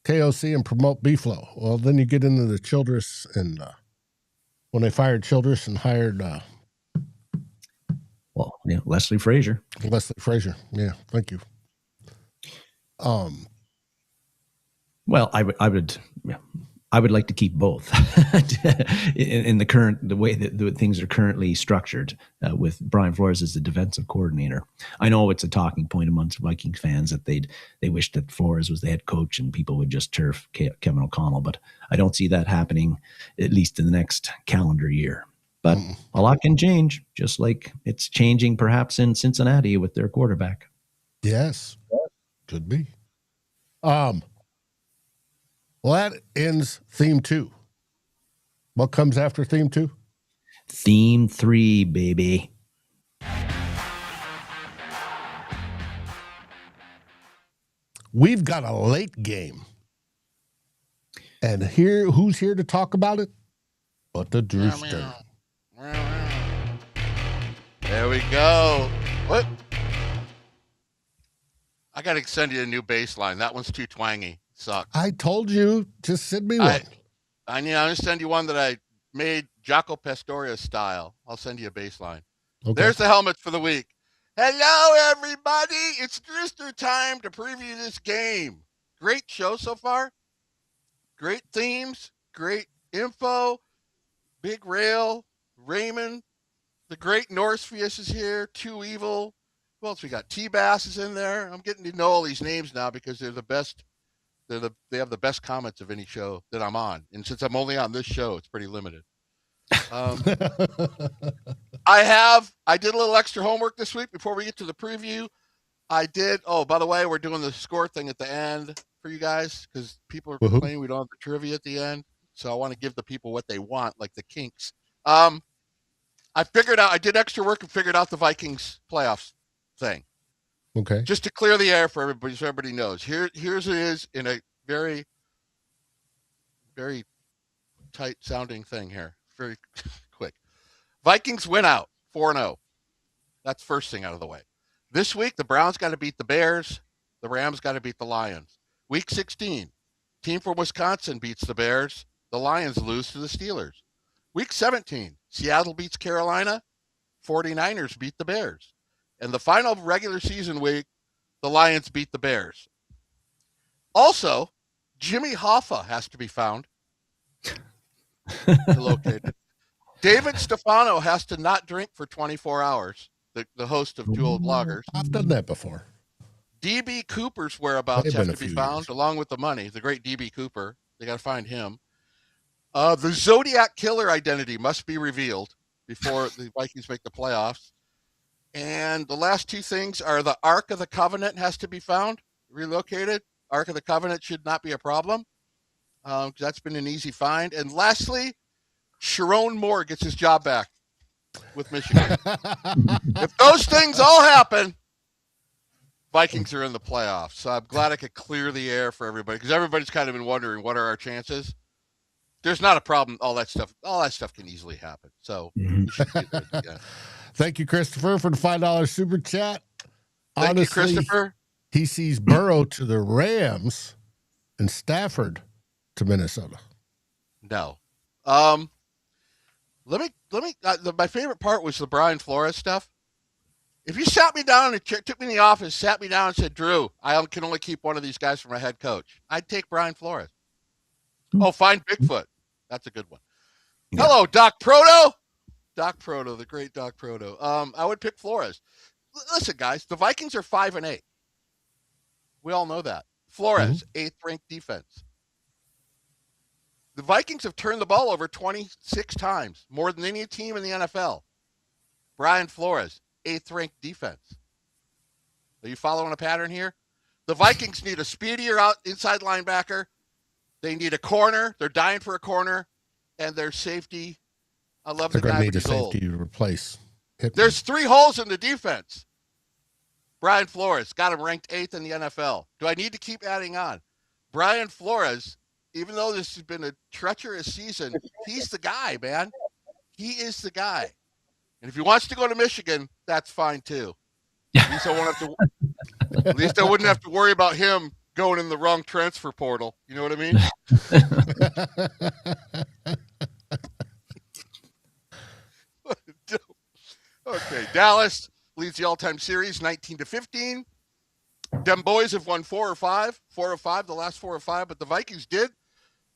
KOC and promote B-Flow? Well, then you get into the Childress and when they fired Childress and hired Leslie Frazier. Yeah, thank you. Well, I would like to keep both in the way that the things are currently structured with Brian Flores as the defensive coordinator. I know it's a talking point amongst Viking fans that they wish that Flores was the head coach and people would just turf Kevin O'Connell, but I don't see that happening at least in the next calendar year. But a lot can change, just like it's changing perhaps in Cincinnati with their quarterback. Yes, could be. Well, that ends theme 2. What comes after theme 2? Theme 3, baby. We've got a late game. And who's here to talk about it? But the Drewster. There we go. What? I got to send you a new bass line. That one's too twangy. Sucks. I told you, just send me one. I'm going to send you one that I made Jaco Pastorius style. I'll send you a bass line. Okay. There's the helmet for the week. Hello, everybody. It's Drewster time to preview this game. Great show so far. Great themes. Great info. Big Rail. Raymond. The great Norsefius is here. Too Evil. Who else we got? T-Bass is in there. I'm getting to know all these names now because they're the best. They have the best comments of any show that I'm on. And since I'm only on this show, it's pretty limited. I did a little extra homework this week before we get to the preview. By the way, we're doing the score thing at the end for you guys because people are complaining we don't have the trivia at the end. So I want to give the people what they want, like the Kinks. I did extra work and figured out the Vikings playoffs thing. Okay. Just to clear the air for everybody so everybody knows. Here's it is in a very, very tight sounding thing here. Very quick. Vikings win out 4-0. That's first thing out of the way. This week, the Browns got to beat the Bears. The Rams got to beat the Lions. Week 16, team from Wisconsin beats the Bears. The Lions lose to the Steelers. Week 17, Seattle beats Carolina. 49ers beat the Bears. And the final regular season week, the Lions beat the Bears. Also, Jimmy Hoffa has to be found. Located. David Stefano has to not drink for 24 hours, the host of Two Old Bloggers. I've done that before. D.B. Cooper's whereabouts have to be found, along with the money. The great D.B. Cooper. They got to find him. The Zodiac Killer identity must be revealed before the Vikings make the playoffs. And the last two things are the Ark of the Covenant has to be found, relocated. Ark of the Covenant should not be a problem. That's been an easy find. And lastly, Sharon Moore gets his job back with Michigan. If those things all happen, Vikings are in the playoffs. So I'm glad I could clear the air for everybody because everybody's kind of been wondering what are our chances. There's not a problem. All that stuff can easily happen. So we should get there again. Thank you, Christopher, for the $5 super chat. Thank you, Christopher. He sees Burrow to the Rams and Stafford to Minnesota. No. Let me. My favorite part was the Brian Flores stuff. If you sat me down and took me in the office, sat me down and said, Drew, I can only keep one of these guys for my head coach, I'd take Brian Flores. Oh, find Bigfoot. That's a good one. Yeah. Hello, Doc Proto. Doc Proto, the great Doc Proto. I would pick Flores. Listen, guys, the Vikings are 5-8. We all know that. Flores, 8th ranked defense. The Vikings have turned the ball over 26 times, more than any team in the NFL. Brian Flores, 8th ranked defense. Are you following a pattern here? The Vikings need a speedier inside linebacker. They need a corner. They're dying for a corner. And their safety, I love the guy, but he's old. They're going to need a safety to replace Hickman. There's 3 holes in the defense. Brian Flores got him ranked 8th in the NFL. Do I need to keep adding on? Brian Flores, even though this has been a treacherous season, he's the guy, man. He is the guy. And if he wants to go to Michigan, that's fine too. At least I wouldn't have to worry about him going in the wrong transfer portal. You know what I mean? Okay, Dallas leads the all-time series 19-15. Them boys have won 4 or 5, the last 4 or 5, but the Vikings did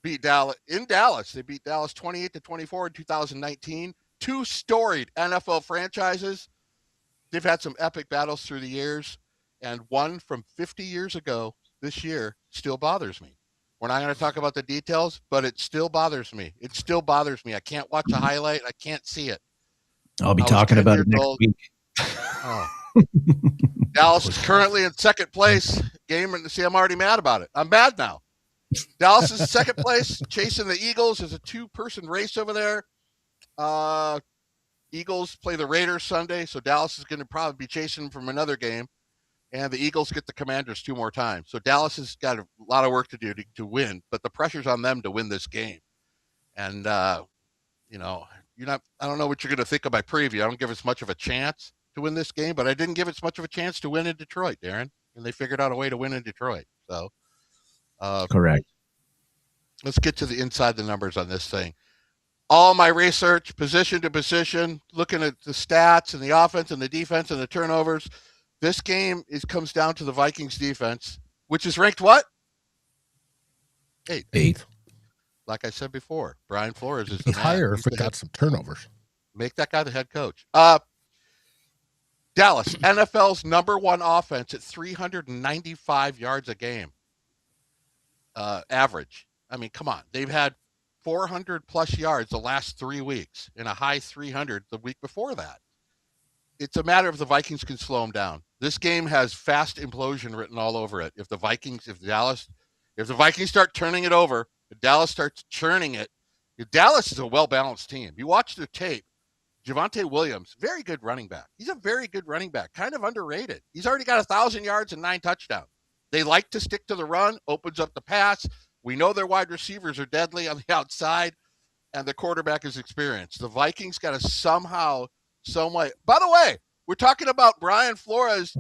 beat Dallas in Dallas. They beat Dallas 28-24 in 2019. 2 storied NFL franchises. They've had some epic battles through the years, and one from 50 years ago this year still bothers me. We're not going to talk about the details, but it still bothers me. It still bothers me. I can't watch a highlight. I can't see it. I'll be talking about it next week. Oh. Dallas is currently in second place. See, I'm already mad about it. I'm mad now. Dallas is in second place, chasing the Eagles. There's a 2-person race over there. Eagles play the Raiders Sunday, so Dallas is going to probably be chasing them from another game. And the Eagles get the Commanders 2 more times. So Dallas has got a lot of work to do to win, but the pressure's on them to win this game. And, I don't know what you're going to think of my preview. I don't give us much of a chance to win this game, but I didn't give us much of a chance to win in Detroit, Darren. And they figured out a way to win in Detroit. So, correct. Let's get to the inside the numbers on this thing. All my research, position to position, looking at the stats and the offense and the defense and the turnovers. This game comes down to the Vikings defense, which is ranked what? 8th. Like I said before, Brian Flores is higher if it got some turnovers. Make that guy the head coach. Dallas, NFL's #1 offense at 395 yards a game. Average. I mean, come on. They've had 400 plus yards the last 3 weeks and a high 300 the week before that. It's a matter of the Vikings can slow them down. This game has fast implosion written all over it. If the Vikings start turning it over, if Dallas starts churning it, Dallas is a well-balanced team. You watch their tape, Javonte Williams, very good running back. He's a very good running back, kind of underrated. He's already got 1,000 yards and 9 touchdowns. They like to stick to the run, opens up the pass. We know their wide receivers are deadly on the outside, and the quarterback is experienced. The Vikings got to some way. By the way, we're talking about Brian Flores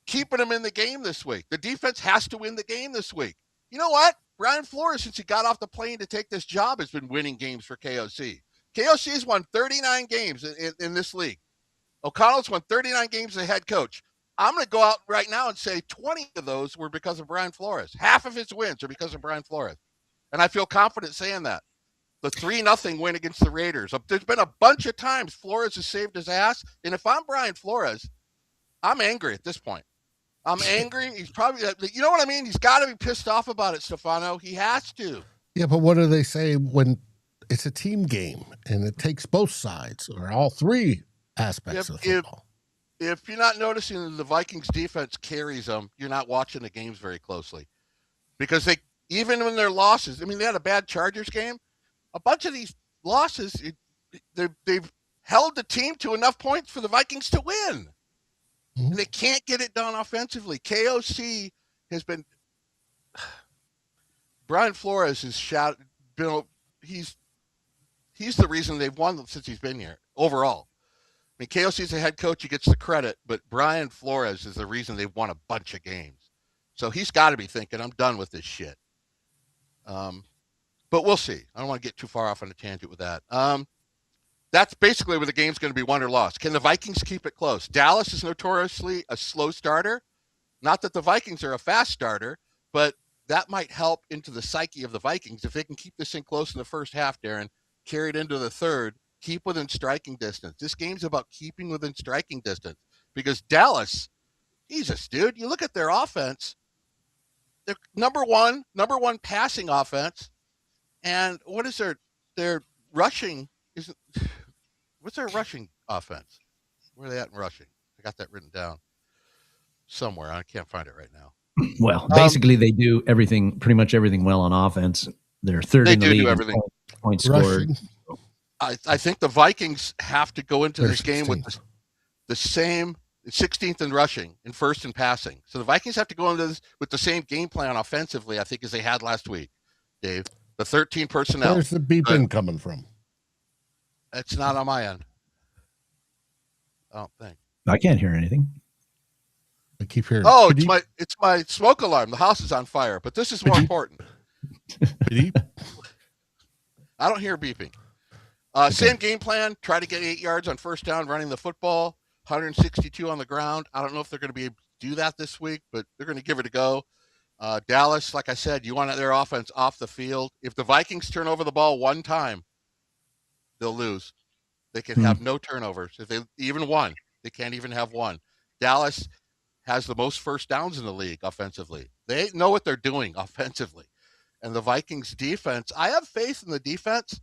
keeping him in the game this week. The defense has to win the game this week. You know what? Brian Flores, since he got off the plane to take this job, has been winning games for KOC. KOC has won 39 games in this league. O'Connell's won 39 games as a head coach. I'm going to go out right now and say 20 of those were because of Brian Flores. Half of his wins are because of Brian Flores. And I feel confident saying that. The 3-0 win against the Raiders. There's been a bunch of times Flores has saved his ass. And if I'm Brian Flores, I'm angry at this point. I'm angry. He's probably, you know what I mean? He's got to be pissed off about it, Stefano. He has to. Yeah, but what do they say when it's a team game and it takes both sides or all 3 aspects of football? If you're not noticing that the Vikings defense carries them, you're not watching the games very closely. Because even when they're losses, I mean, they had a bad Chargers game. A bunch of these losses, they've held the team to enough points for the Vikings to win. Mm-hmm. They can't get it done offensively. KOC has been – Brian Flores has he's the reason they've won since he's been here overall. I mean, KOC is the head coach. He gets the credit, but Brian Flores is the reason they've won a bunch of games. So he's got to be thinking, I'm done with this shit. But we'll see. I don't want to get too far off on a tangent with that. That's basically where the game's going to be won or lost. Can the Vikings keep it close? Dallas is notoriously a slow starter. Not that the Vikings are a fast starter, but that might help into the psyche of the Vikings if they can keep this thing close in the first half, Darren, carry it into the third, keep within striking distance. This game's about keeping within striking distance because Dallas, Jesus, dude, you look at their offense, they're number one passing offense, and what is their rushing? What's their rushing offense? Where are they at in rushing? I got that written down somewhere. I can't find it right now. Well, basically, they do pretty much everything well on offense. They're third in the league in points scored. I think the Vikings have to go into this game with the same 16th in rushing and first in passing. So the Vikings have to go into this with the same game plan offensively, I think, as they had last week, Dave. The 13 personnel. Where's the beeping coming from? It's not on my end. I don't think. I can't hear anything. I keep hearing. Oh, it's my smoke alarm. The house is on fire, but this is more important. Beep. I don't hear beeping. Okay. Same game plan. Try to get 8 yards on first down running the football. 162 on the ground. I don't know if they're going to be able to do that this week, but they're going to give it a go. Dallas, like I said, you want their offense off the field. If the Vikings turn over the ball one time, they'll lose. They can have no turnovers. If they even one, they can't even have one. Dallas has the most first downs in the league offensively. They know what they're doing offensively. And the Vikings defense, I have faith in the defense,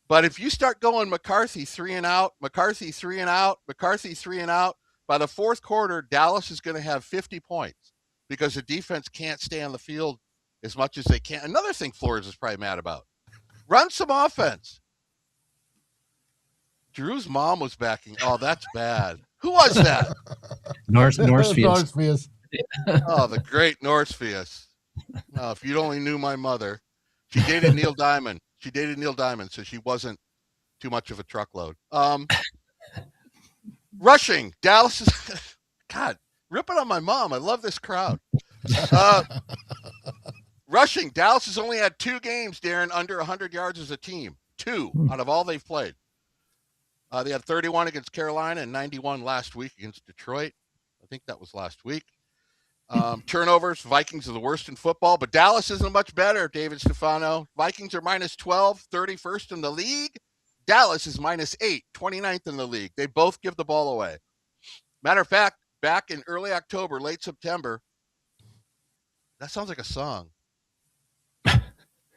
but if you start going McCarthy 3 and out, McCarthy 3 and out, McCarthy 3 and out, by the fourth quarter, Dallas is going to have 50 points because the defense can't stay on the field as much as they can. Another thing Flores is probably mad about. Run some offense. Drew's mom was backing. Oh, that's bad. Who was that? Norsefius. Oh, the great Norsefius. Oh, if you only knew my mother. She dated Neil Diamond. So she wasn't too much of a truckload. Rushing. Dallas is God, ripping on my mom. I love this crowd. Rushing. Dallas has only had 2 games, Darren, under 100 yards as a team. 2 out of all they've played. They had 31 against Carolina and 91 last week against Detroit. I think that was last week. Turnovers, Vikings are the worst in football, but Dallas isn't much better, David Stefano. Vikings are minus 12, 31st in the league. Dallas is minus 8, 29th in the league. They both give the ball away. Matter of fact, back in early October, late September, that sounds like a song.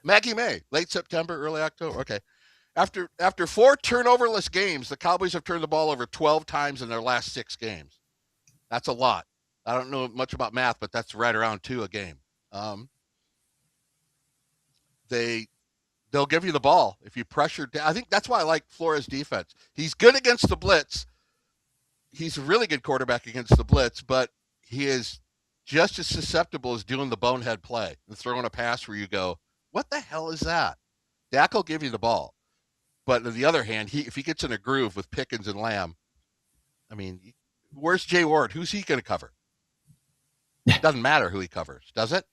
Maggie May, late September, early October. Okay. After 4 turnoverless games, the Cowboys have turned the ball over 12 times in their last 6 games. That's a lot. I don't know much about math, but that's right around 2 a game. They'll give you the ball if you pressure. I think that's why I like Flores' defense. He's good against the blitz. He's a really good quarterback against the blitz, but he is just as susceptible as doing the bonehead play and throwing a pass where you go, what the hell is that? Dak will give you the ball. But on the other hand, if he gets in a groove with Pickens and Lamb, I mean, where's Jay Ward? Who's he going to cover? It doesn't matter who he covers, does it?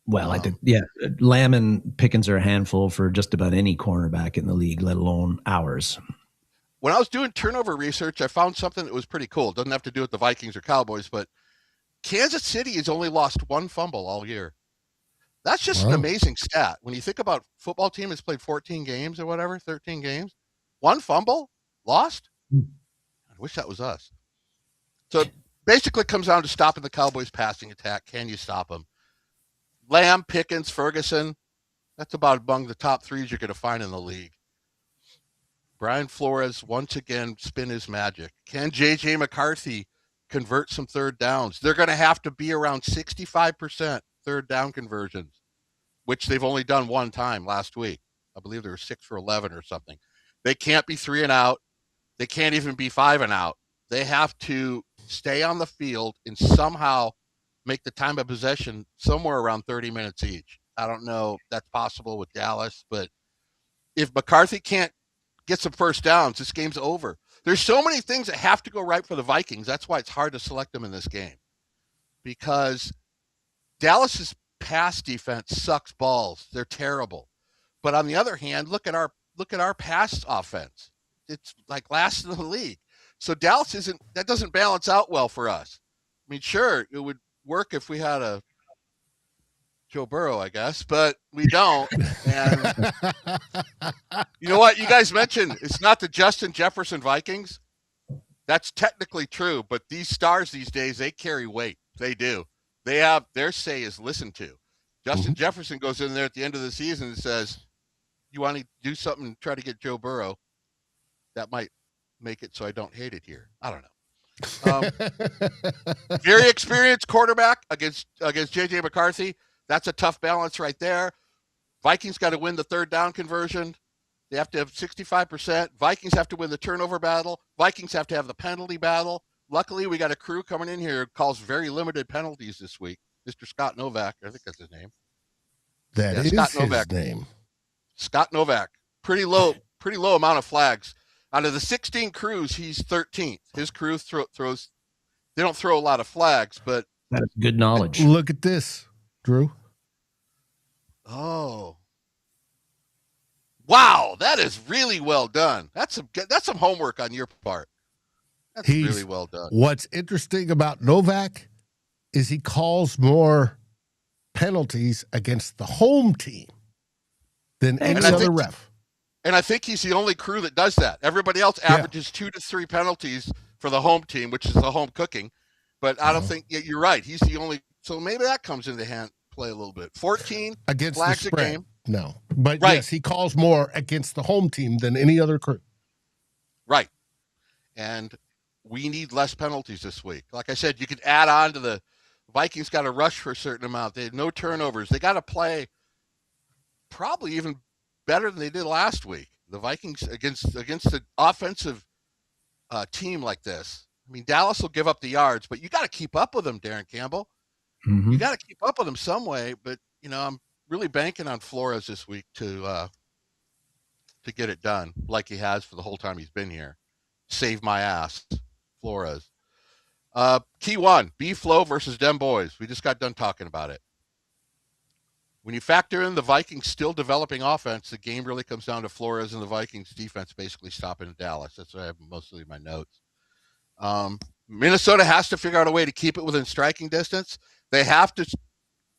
Well, I think, yeah, Lamb and Pickens are a handful for just about any cornerback in the league, let alone ours. When I was doing turnover research, I found something that was pretty cool. It doesn't have to do with the Vikings or Cowboys, but Kansas City has only lost 1 fumble all year. That's just an amazing stat. When you think about football team that's played 14 games or whatever, 13 games, 1 fumble, lost? I wish that was us. So it basically comes down to stopping the Cowboys' passing attack. Can you stop them? Lamb, Pickens, Ferguson, that's about among the top 3s you're going to find in the league. Brian Flores, once again, spin his magic. Can J.J. McCarthy convert some third downs? They're going to have to be around 65% third down conversions, which they've only done 1 time last week. I believe they were 6 for 11 or something. They can't be 3 and out. They can't even be 5 and out. They have to stay on the field and somehow make the time of possession somewhere around 30 minutes each. I don't know if that's possible with Dallas, but if McCarthy can't get some first downs, this game's over. There's so many things that have to go right for the Vikings. That's why it's hard to select them in this game, because Dallas's pass defense sucks balls. They're terrible. But on the other hand, look at our look at our pass offense. It's like last in the league. So Dallas that doesn't balance out well for us. I mean, sure, it would work if we had a Joe Burrow, I guess, but we don't. And you know what? You guys mentioned it's not the Justin Jefferson Vikings. That's technically true, but these stars these days, they carry weight. They do. They have their say is listened to. Justin Jefferson goes in there at the end of the season and says, you want to do something and try to get Joe Burrow, that might make it so I don't hate it here. I don't know. Very experienced quarterback against J.J. McCarthy. That's a tough balance right there. Vikings got to win the third down conversion. They have to have 65%. Vikings have to win the turnover battle. Vikings have to have the penalty battle. Luckily, we got a crew coming in here who calls very limited penalties this week. Mr. Scott Novak, I think that's his name. That is Scott Novak. His name. Scott Novak. Pretty low amount of flags. Out of the 16 crews, he's 13th. His crew throws. They don't throw a lot of flags, but that's good knowledge. Look at this, Drew. Oh. Wow, that is really well done. That's some homework on your part. That's really well done. What's interesting about Novak is he calls more penalties against the home team than any other ref. And I think he's the only crew that does that. Everybody else averages 2 to 3 penalties for the home team, which is the home cooking. But I don't think you're right. He's the only. So maybe that comes into play a little bit. 14 against flags the spread. A game. No, but yes, he calls more against the home team than any other crew. Right. And we need less penalties this week. Like I said, you could add on to the Vikings got to rush for a certain amount. They had no turnovers. They got to play probably even better than they did last week. The Vikings against an offensive team like this. I mean, Dallas will give up the yards, but you got to keep up with them, Darren Campbell. Mm-hmm. You got to keep up with them some way. But I'm really banking on Flores this week to get it done, like he has for the whole time he's been here. Save my ass, Flores. Key one: B-Flow versus Dem Boys. We just got done talking about it. When you factor in the Vikings still developing offense, the game really comes down to Flores and the Vikings defense basically stopping Dallas. That's what I have mostly in my notes. Minnesota has to figure out a way to keep it within striking distance. They have to,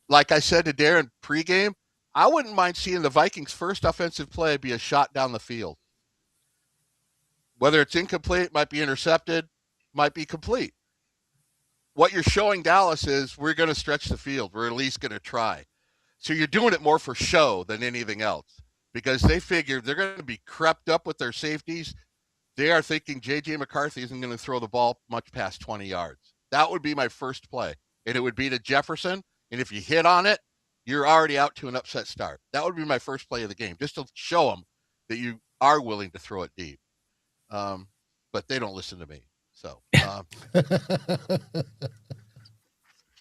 like I said to Darren pregame, I wouldn't mind seeing the Vikings' first offensive play be a shot down the field. Whether it's incomplete, might be intercepted, might be complete. What you're showing Dallas is we're going to stretch the field. We're at least going to try. So you're doing it more for show than anything else because they figure they're going to be crept up with their safeties. They are thinking J.J. McCarthy isn't going to throw the ball much past 20 yards. That would be my first play. And it would be to Jefferson. And if you hit on it, you're already out to an upset start. That would be my first play of the game, just to show them that you are willing to throw it deep. But they don't listen to me. So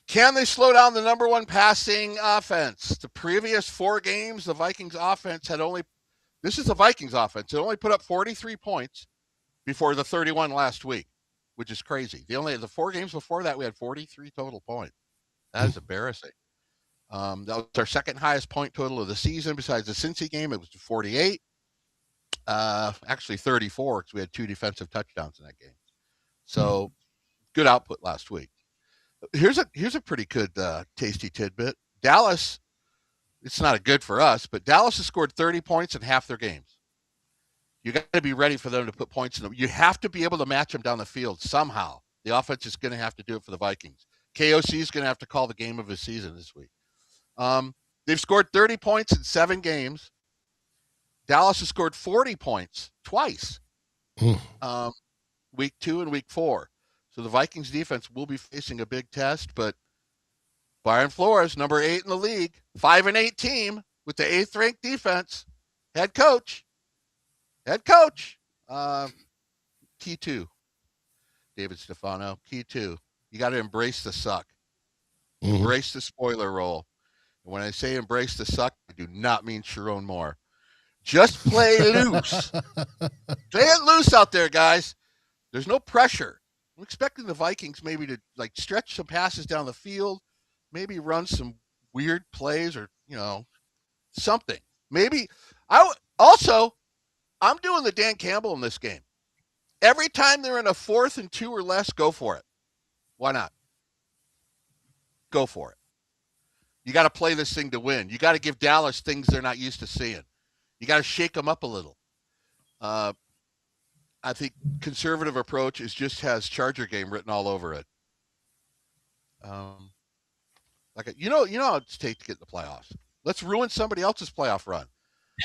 can they slow down the number one passing offense? The previous 4 games, the Vikings offense this is the Vikings offense. It only put up 43 points before the 31 last week, which is crazy. The 4 games before that, we had 43 total points. That is embarrassing. That was our second highest point total of the season. Besides the Cincy game, it was 48. Actually 34 because we had 2 defensive touchdowns in that game. So good output last week. Here's a pretty good tasty tidbit. Dallas, it's not a good for us, but Dallas has scored 30 points in half their games. You got to be ready for them to put points in them. You have to be able to match them down the field somehow. The offense is going to have to do it for the Vikings. KOC is going to have to call the game of his season this week. They've scored 30 points in 7 games. Dallas has scored 40 points twice, week 2 and week 4. So the Vikings defense will be facing a big test, but Brian Flores, number 8 in the league, 5-8 team with the 8th ranked defense, head coach, key 2, David Stefano, key 2. You got to embrace the suck, embrace the spoiler role. And when I say embrace the suck, I do not mean Sharon Moore. Just play loose. Play it loose out there, guys. There's no pressure. I'm expecting the Vikings maybe to stretch some passes down the field, maybe run some weird plays or, something. Maybe also I'm doing the Dan Campbell in this game. Every time they're in a 4th and 2 or less, go for it. Why not? Go for it. You got to play this thing to win. You got to give Dallas things they're not used to seeing. You got to shake them up a little. I think conservative approach has Charger game written all over it. You know how it's take to get in the playoffs. Let's ruin somebody else's playoff run.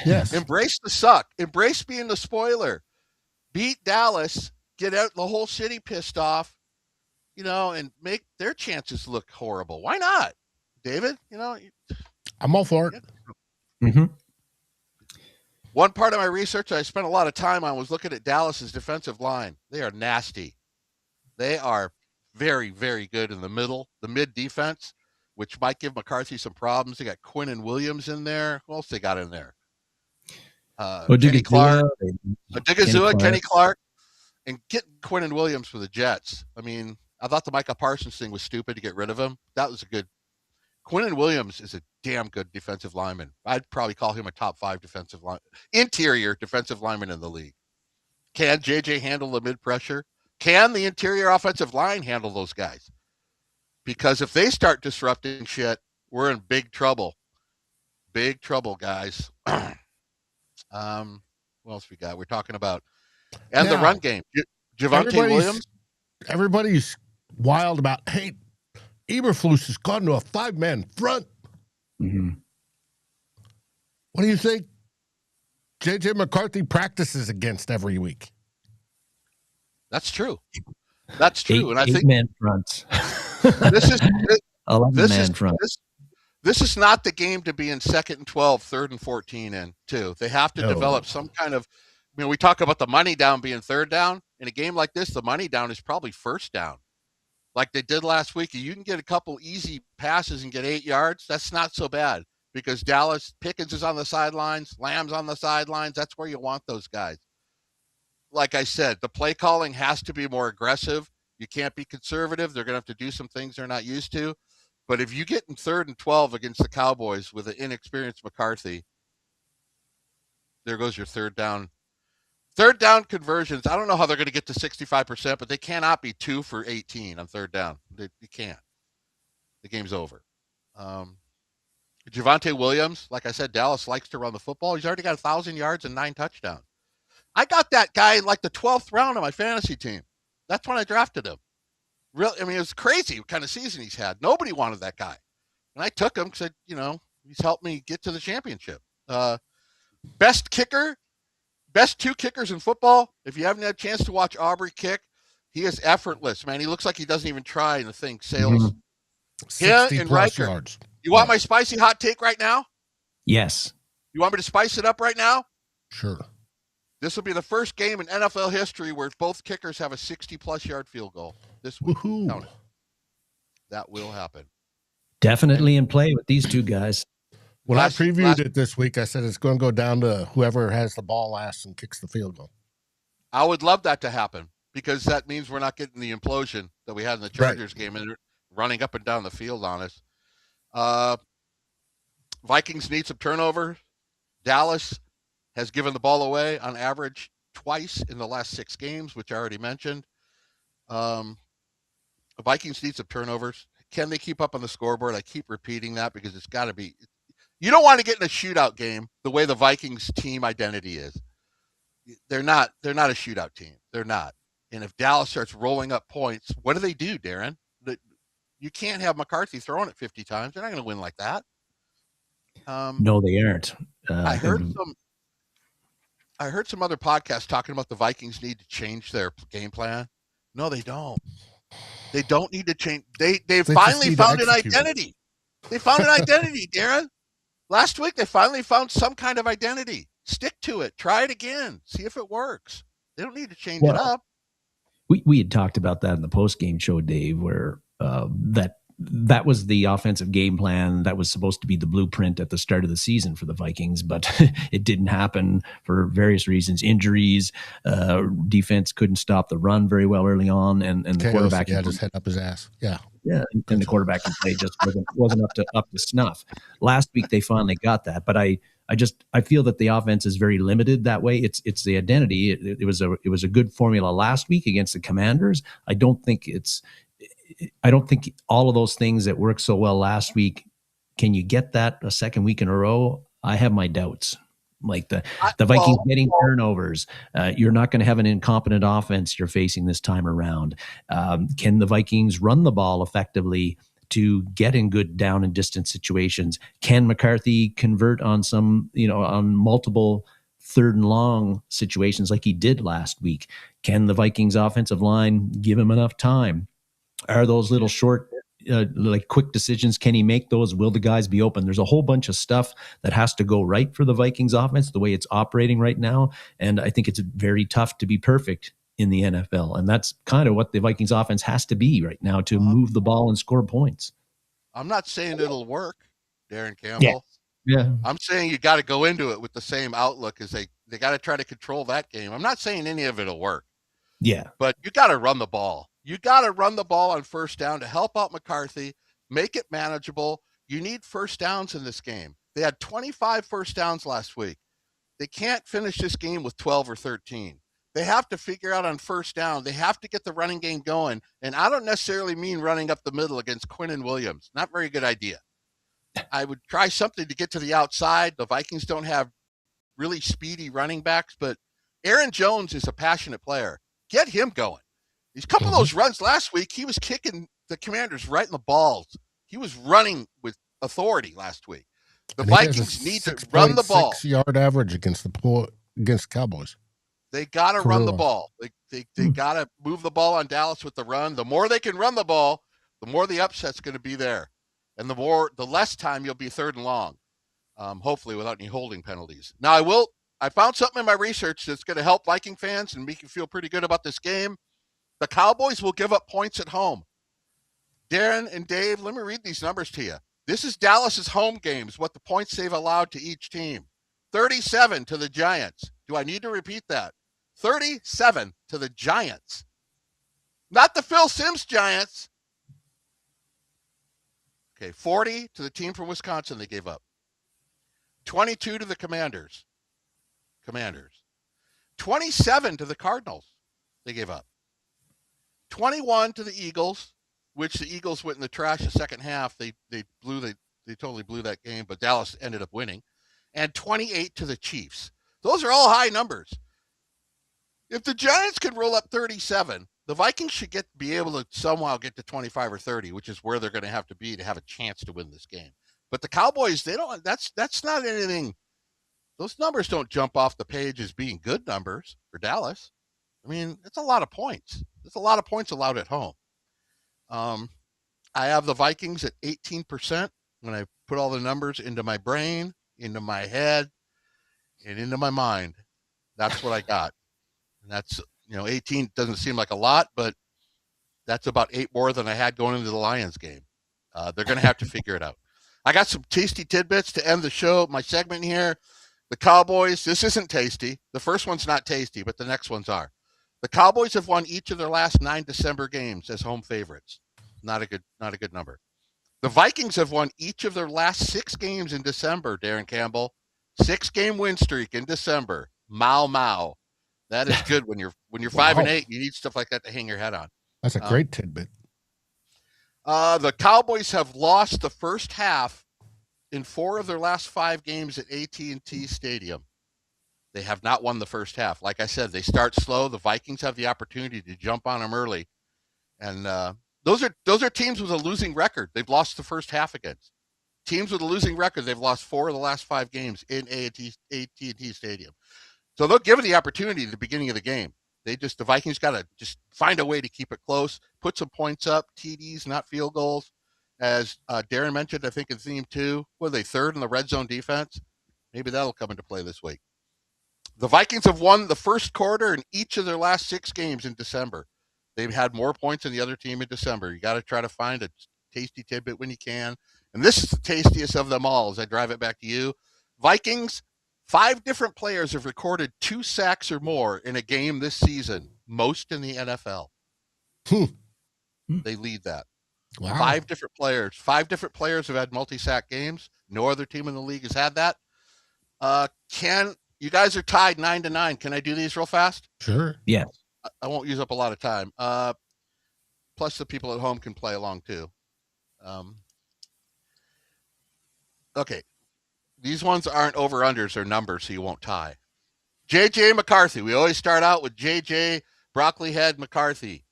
Yes. Embrace the suck. Embrace being the spoiler. Beat Dallas. Get out the whole city pissed off. And make their chances look horrible. Why not, David? I'm all for it. Mm-hmm. One part of my research I spent a lot of time on was looking at Dallas's defensive line. They are nasty. They are very, very good in the mid defense, which might give McCarthy some problems. They got Quinnen Williams in there. Who else they got in there? Kenny Clark. Kenny Clark. And get Quinnen Williams for the Jets. I mean, I thought the Micah Parsons thing was stupid to get rid of him. That was a good. Quinnen Williams is a damn good defensive lineman. I'd probably call him a top 5 interior defensive lineman in the league. Can JJ handle the mid pressure? Can the interior offensive line handle those guys? Because if they start disrupting shit, we're in big trouble. Big trouble, guys. What else we got? We're talking about the run game. Javonte Williams. Everybody's wild about, hey, Eberflus has gone to a 5-man front. Mm-hmm. What do you think J.J. McCarthy practices against every week? That's true. That's true. And I think 8-man fronts. This is 11-man fronts. This is not the game to be in 2nd and 12, 3rd and 14 in, too. They have to develop some kind of, we talk about the money down being 3rd down. In a game like this, the money down is probably 1st down. Like they did last week. You can get a couple easy passes and get 8 yards. That's not so bad because Dallas, Pickens is on the sidelines, Lamb's on the sidelines. That's where you want those guys. Like I said, the play calling has to be more aggressive. You can't be conservative. They're going to have to do some things they're not used to. But if you get in 3rd and 12 against the Cowboys with an inexperienced McCarthy, there goes your 3rd down. 3rd down conversions, I don't know how they're going to get to 65%, but they cannot be 2 for 18 on 3rd down. You can't. The game's over. Javonte Williams, like I said, Dallas likes to run the football. He's already got 1,000 yards and 9 touchdowns. I got that guy in like the 12th round of my fantasy team. That's when I drafted him. It was crazy what kind of season he's had. Nobody wanted that guy. And I took him because, he's helped me get to the championship. Best 2 kickers in football. If you haven't had a chance to watch Aubrey kick, he is effortless, man. He looks like he doesn't even try in the thing. Sales. 60 and plus Riker. Yards. You want my spicy hot take right now? Yes. You want me to spice it up right now? Sure. This will be the first game in NFL history where both kickers have a 60-plus yard field goal this week. That will happen. Definitely in play with these 2 guys. When I previewed it this week, I said it's going to go down to whoever has the ball last and kicks the field goal. I would love that to happen because that means we're not getting the implosion that we had in the Chargers game and running up and down the field on us. Vikings need some turnover. Dallas has given the ball away on average twice in the last 6 games, which I already mentioned. The Vikings need some turnovers. Can they keep up on the scoreboard? I keep repeating that because it's got to be. You don't want to get in a shootout game the way the Vikings team identity is. They're not a shootout team. They're not. And if Dallas starts rolling up points, what do, Darren? You can't have McCarthy throwing it 50 times. They're not going to win like that. No, they aren't. I heard some other podcasts talking about the Vikings need to change their game plan. No, they don't. They don't need to change. They finally found an identity. They found an identity, Darren. Last week, they finally found some kind of identity. Stick to it. Try it again. See if it works. They don't need to change it up. We had talked about that in the post-game show, Dave, where that was the offensive game plan. That was supposed to be the blueprint at the start of the season for the Vikings, but it didn't happen for various reasons. Injuries, defense couldn't stop the run very well early on, and the quarterback just head up his ass. Yeah, and the quarterback play just wasn't up to snuff. Last week they finally got that, but I I feel that the offense is very limited that way. It's the identity. It was a good formula last week against the Commanders. I don't think all of those things that worked so well last week, can you get that a second week in a row? I have my doubts. Like the Vikings getting turnovers. You're not going to have an incompetent offense you're facing this time around. Can the Vikings run the ball effectively to get in good down and distance situations? Can McCarthy convert on on multiple third and long situations like he did last week? Can the Vikings offensive line give him enough time? Are those little short, quick decisions, can he make those? Will the guys be open? There's a whole bunch of stuff that has to go right for the Vikings offense, the way it's operating right now. And I think it's very tough to be perfect in the NFL. And that's kind of what the Vikings offense has to be right now to move the ball and score points. I'm not saying it'll work, Darren Campbell. Yeah. I'm saying you got to go into it with the same outlook as they got to try to control that game. I'm not saying any of it'll work. Yeah. But you got to run the ball. You got to run the ball on first down to help out McCarthy, make it manageable. You need first downs in this game. They had 25 first downs last week. They can't finish this game with 12 or 13. They have to figure out on first down. They have to get the running game going. And I don't necessarily mean running up the middle against Quinnen Williams. Not very good idea. I would try something to get to the outside. The Vikings don't have really speedy running backs, but Aaron Jones is a passionate player. Get him going. These couple of those runs last week, he was kicking the Commanders right in the balls. He was running with authority last week. The Vikings need to run the ball. 6-yard average against Cowboys. They got to run the ball. They got to move the ball on Dallas with the run. The more they can run the ball, the more the upset's going to be there, and the less time you'll be third and long, hopefully without any holding penalties. Now I found something in my research that's going to help Viking fans and make you feel pretty good about this game. The Cowboys will give up points at home. Darren and Dave, let me read these numbers to you. This is Dallas's home games, what the points they've allowed to each team. 37 to the Giants. Do I need to repeat that? 37 to the Giants. Not the Phil Simms Giants. Okay, 40 to the team from Wisconsin they gave up. 22 to the Commanders. 27 to the Cardinals they gave up. 21 to the Eagles, which the Eagles went in the trash the second half. They totally blew that game, but Dallas ended up winning. And 28 to the Chiefs. Those are all high numbers. If the Giants can roll up 37, the Vikings should be able to somehow get to 25 or 30, which is where they're going to have a chance to win this game. But the Cowboys, that's not anything. Those numbers don't jump off the page as being good numbers for Dallas. I mean, it's a lot of points. It's a lot of points allowed at home. I have the Vikings at 18% when I put all the numbers into my brain, into my head, and into my mind. That's what I got. And that's, 18 doesn't seem like a lot, but that's about 8 more than I had going into the Lions game. They're going to have to figure it out. I got some tasty tidbits to end the show, my segment here. The Cowboys, this isn't tasty. The first one's not tasty, but the next ones are. The Cowboys have won each of their last 9 December games as home favorites. Not a good number. The Vikings have won each of their last 6 games in December, Darren Campbell. 6-game win streak in December. Mau. That is good when you're 5-8. You need stuff like that to hang your head on. That's a great tidbit. The Cowboys have lost the first half in 4 of their last 5 games at AT&T Stadium. They have not won the first half. Like I said, they start slow. The Vikings have the opportunity to jump on them early. And those are teams with a losing record. They've lost the first half against. Teams with a losing record, they've lost 4 of the last 5 games in AT&T Stadium. So they'll give it the opportunity at the beginning of the game. The Vikings got to just find a way to keep it close, put some points up, TDs, not field goals. As Darren mentioned, I think in theme 2, were they 3rd in the red zone defense? Maybe that'll come into play this week. The Vikings have won the first quarter in each of their last 6 games in December. They've had more points than the other team in December. You got to try to find a tasty tidbit when you can. And this is the tastiest of them all as I drive it back to you. Vikings, 5 different players have recorded 2 sacks or more in a game this season, most in the NFL. They lead that. Wow. 5 different players. 5 different players have had multi-sack games. No other team in the league has had that. You guys are tied 9-9. Can I do these real fast? Sure. Yeah. I won't use up a lot of time. Plus, the people at home can play along too. Okay. These ones aren't over-unders or numbers, so you won't tie. J.J. McCarthy. We always start out with J.J. Broccoli Head McCarthy.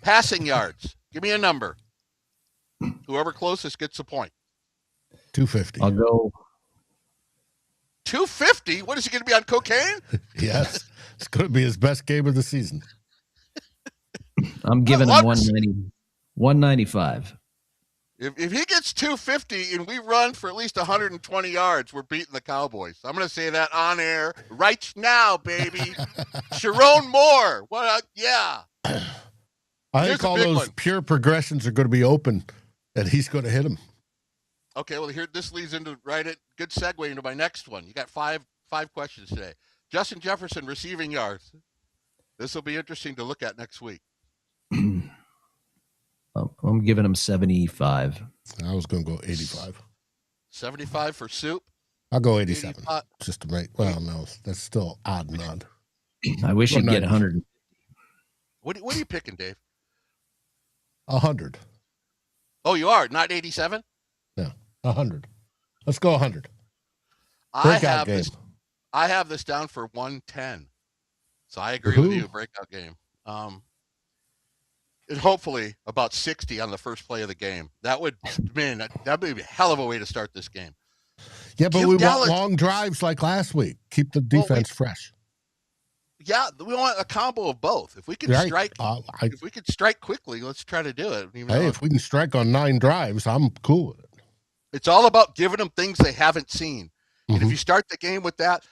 Passing yards. Give me a number. Whoever closest gets the point. 250. I'll go 250? What is he going to be on cocaine? Yes. It's going to be his best game of the season. I'm giving him 195. If he gets 250 and we run for at least 120 yards, we're beating the Cowboys. I'm going to say that on air right now, baby. Sharon Moore. What? Yeah. I think all those pure progressions are going to be open, and he's going to hit them. Okay, well, here this leads into good segue into my next one. You got five questions today. Justin Jefferson receiving yards. This will be interesting to look at next week. I'm giving him 75. I was going to go 85. 75 for Soup. I'll go 87. Just to make. Well, no, that's still odd and odd. I wish you'd get 100. What are you picking, Dave? 100. Oh, you are not 87. No, 100. Let's go 100. I have this down for 110. So I agree with you. Breakout game. And hopefully about 60 on the first play of the game. That'd be a hell of a way to start this game. Yeah, but we want long drives like last week. Keep the defense fresh. Yeah, we want a combo of both. If we can strike, if we could strike quickly, let's try to do it. If we can strike on 9 drives, I'm cool with it. It's all about giving them things they haven't seen. And if you start the game with that,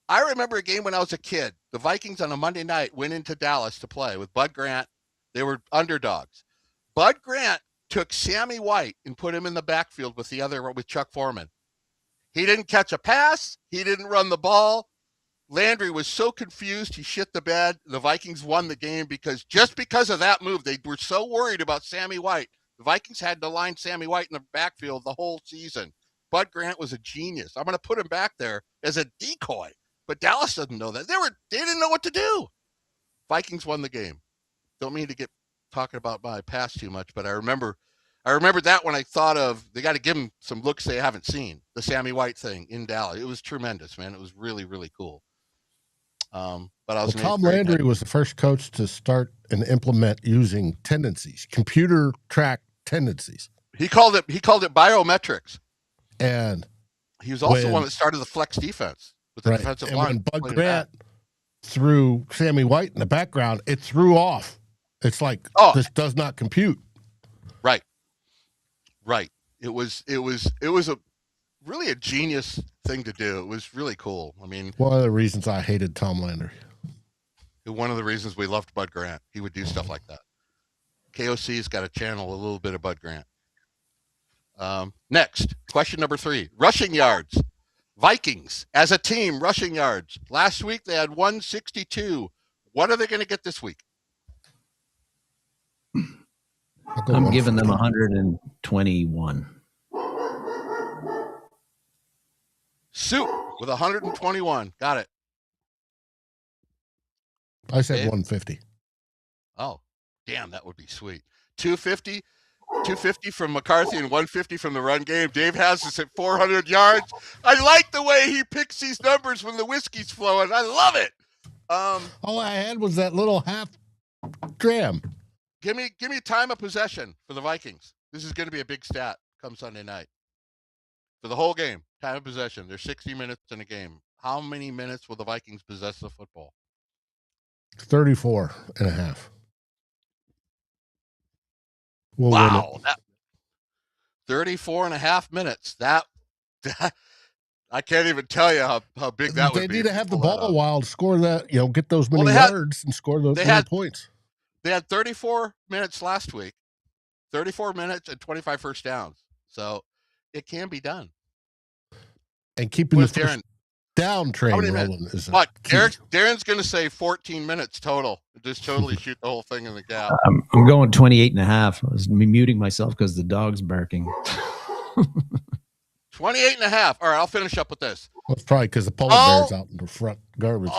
I remember a game when I was a kid. The Vikings on a Monday night went into Dallas to play with Bud Grant. They were underdogs. Bud Grant took Sammy White and put him in the backfield with Chuck Foreman. He didn't catch a pass. He didn't run the ball. Landry was so confused, he shit the bed. The Vikings won the game because of that move. They were so worried about Sammy White. The Vikings had to line Sammy White in the backfield the whole season. Bud Grant was a genius. I'm going to put him back there as a decoy. But Dallas doesn't know that. They didn't know what to do. Vikings won the game. Don't mean to get talking about my past too much, but I remember that when I thought of they got to give him some looks they haven't seen. The Sammy White thing in Dallas. It was tremendous, man. It was really, really cool. But Tom Landry was the first coach to start and implement using tendencies, computer track tendencies. He called it biometrics. And he was also one that started the flex defense with the defensive line. When Bud Grant threw Sammy White in the background, it threw off. It's like this does not compute. Right. It was really a genius thing to do. It was really cool. I mean, one of the reasons I hated Tom Landry. One of the reasons we loved Bud Grant. He would do stuff like that. KOC's got to channel a little bit of Bud Grant. Next, question number 3. Rushing yards. Vikings, as a team, rushing yards. Last week, they had 162. What are they going to get this week? I'm giving them 121. Soup with 121. Got it. I said 150. Oh, damn, that would be sweet. 250 from McCarthy and 150 from the run game. Dave has us at 400 yards. I like the way he picks these numbers when the whiskey's flowing. I love it. All I had was that little half dram. Give me time of possession for the Vikings. This is going to be a big stat come Sunday night. For the whole game, time of possession. There's 60 minutes in a game. How many minutes will the Vikings possess the football? 34 and a half. Wow. 34 and a half minutes. That I can't even tell you how big that would be. They need to have the ball a while to score that, get those many yards and score those points. They had 34 minutes last week, 34 minutes and 25 first downs. So it can be done. And keeping the first down train rolling is what? Darren's going to say 14 minutes total. Just totally shoot the whole thing in the gap. I'm going 28 and a half. I was muting myself because the dog's barking. 28.5. All right, I'll finish up with this. That's probably because the polar bear's out in the front garbage.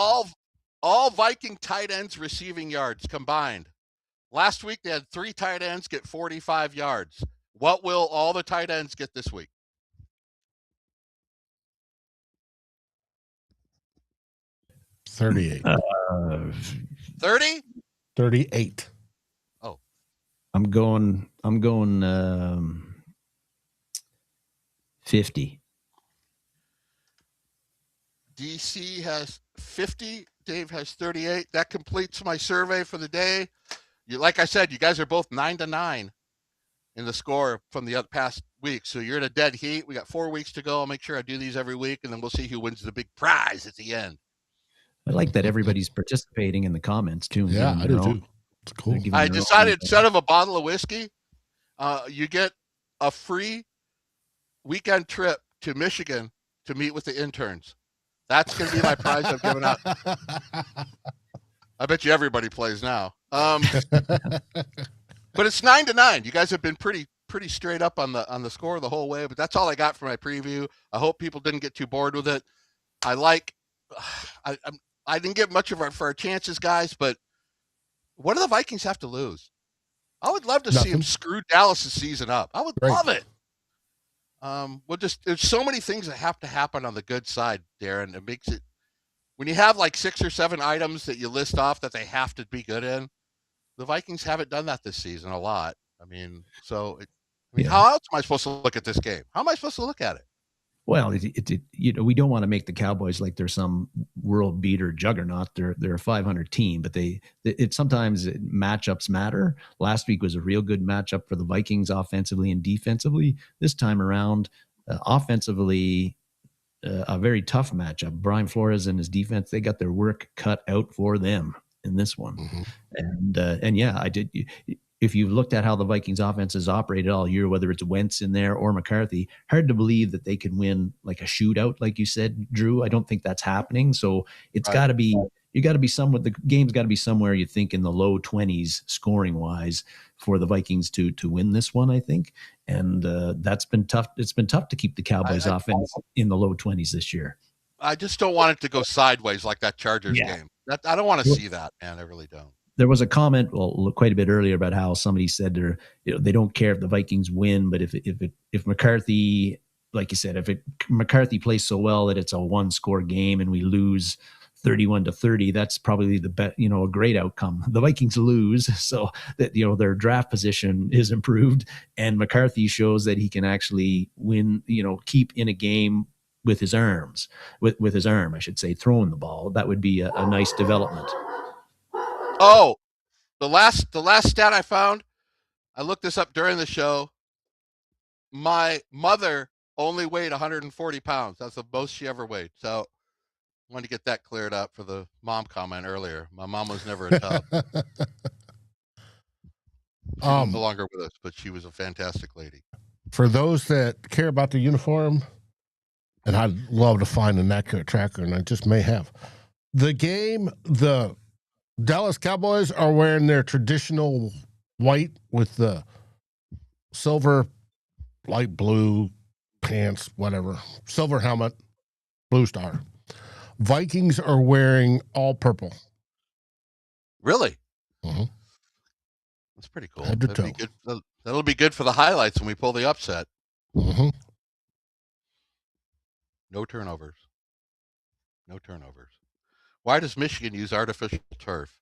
All Viking tight ends receiving yards combined. Last week, they had 3 tight ends get 45 yards. What will all the tight ends get this week? 38. 30? 38. Oh. I'm going 50. DC has 50. Dave has 38. That completes my survey for the day. Like I said, you guys are both 9-9 in the score from the past week. So you're in a dead heat. We got 4 weeks to go. I'll make sure I do these every week, and then we'll see who wins the big prize at the end. I like that everybody's participating in the comments too. Yeah, I do too. It's cool. I decided instead of a bottle of whiskey, you get a free weekend trip to Michigan to meet with the interns. That's going to be my prize I'm giving out. I bet you everybody plays now. But it's 9-9. You guys have been pretty straight up on the score the whole way. But that's all I got for my preview. I hope people didn't get too bored with it. I didn't get much for our chances, guys. But what do the Vikings have to lose? I would love to see them screw Dallas' season up. I would love it. There's so many things that have to happen on the good side, Darren. It makes it, when you have like 6 or 7 items that you list off that they have to be good in, the Vikings haven't done that this season a lot. I mean, how else am I supposed to look at this game? How am I supposed to look at it? Well, we don't want to make the Cowboys like they're some world beater juggernaut. They're a 500 team, but sometimes matchups matter. Last week was a real good matchup for the Vikings offensively and defensively. This time around, offensively, a very tough matchup. Brian Flores and his defense, they got their work cut out for them in this one. Mm-hmm. And yeah, I did. If you've looked at how the Vikings offense has operated all year, whether it's Wentz in there or McCarthy, hard to believe that they can win like a shootout, like you said, Drew. I don't think that's happening. So it's got to be, the game's got to be somewhere, you think, in the low 20s scoring wise for the Vikings to win this one, I think. And that's been tough. It's been tough to keep the Cowboys offense in the low 20s this year. I just don't want it to go sideways like that Chargers game. I don't want to see that, man. I really don't. There was a comment quite a bit earlier about how somebody said they don't care if the Vikings win, but if McCarthy, like you said, McCarthy plays so well that it's a 1-score game and we lose 31-30, that's probably a great outcome. The Vikings lose, so that their draft position is improved, and McCarthy shows that he can actually win, keep in a game with his arms, with his arm, I should say, throwing the ball. That would be a nice development. Oh, the last stat I found, I looked this up during the show. My mother only weighed 140 pounds. That's the most she ever weighed. So I wanted to get that cleared up for the mom comment earlier. My mom was never a tub. She's no longer with us, but she was a fantastic lady. For those that care about the uniform, and I'd love to find an accurate tracker, and I just may have. The Dallas Cowboys are wearing their traditional white with the silver, light blue pants, whatever, silver helmet, blue star. Vikings are wearing all purple. Really? Mm-hmm. That's pretty cool. That'll be good for the highlights when we pull the upset. Mm-hmm. No turnovers. Why does Michigan use artificial turf?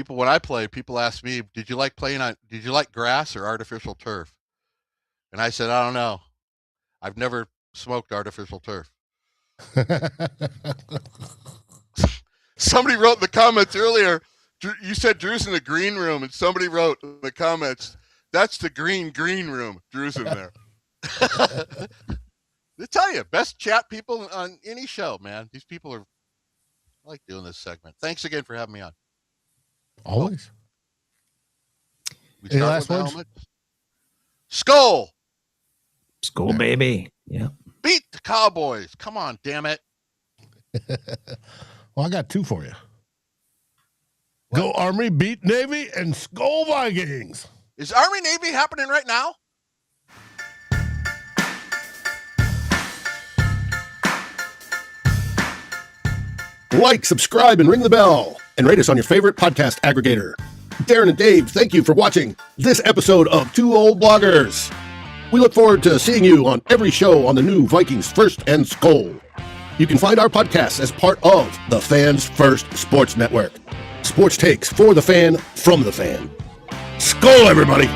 When I play, people ask me, did you like grass or artificial turf? And I said, I don't know. I've never smoked artificial turf. Somebody wrote in the comments earlier, you said Drew's in the green room, and somebody wrote in the comments, that's the green room. Drew's in there. I tell you, best chat people on any show, man. These people I like doing this segment. Thanks again for having me on. Always. Any last words? SKOL! SKOL, baby. Yeah. Beat the Cowboys. Come on, damn it. Well, I got 2 for you. What? Go Army, beat Navy, and SKOL Vikings. Is Army Navy happening right now? Like, subscribe, and ring the bell. And rate us on your favorite podcast aggregator. Darren and Dave, thank you for watching this episode of Two Old Bloggers. We look forward to seeing you on every show on the new Vikings First and SKOL. You can find our podcasts as part of the Fans First Sports Network. Sports takes for the fan, from the fan. SKOL, everybody!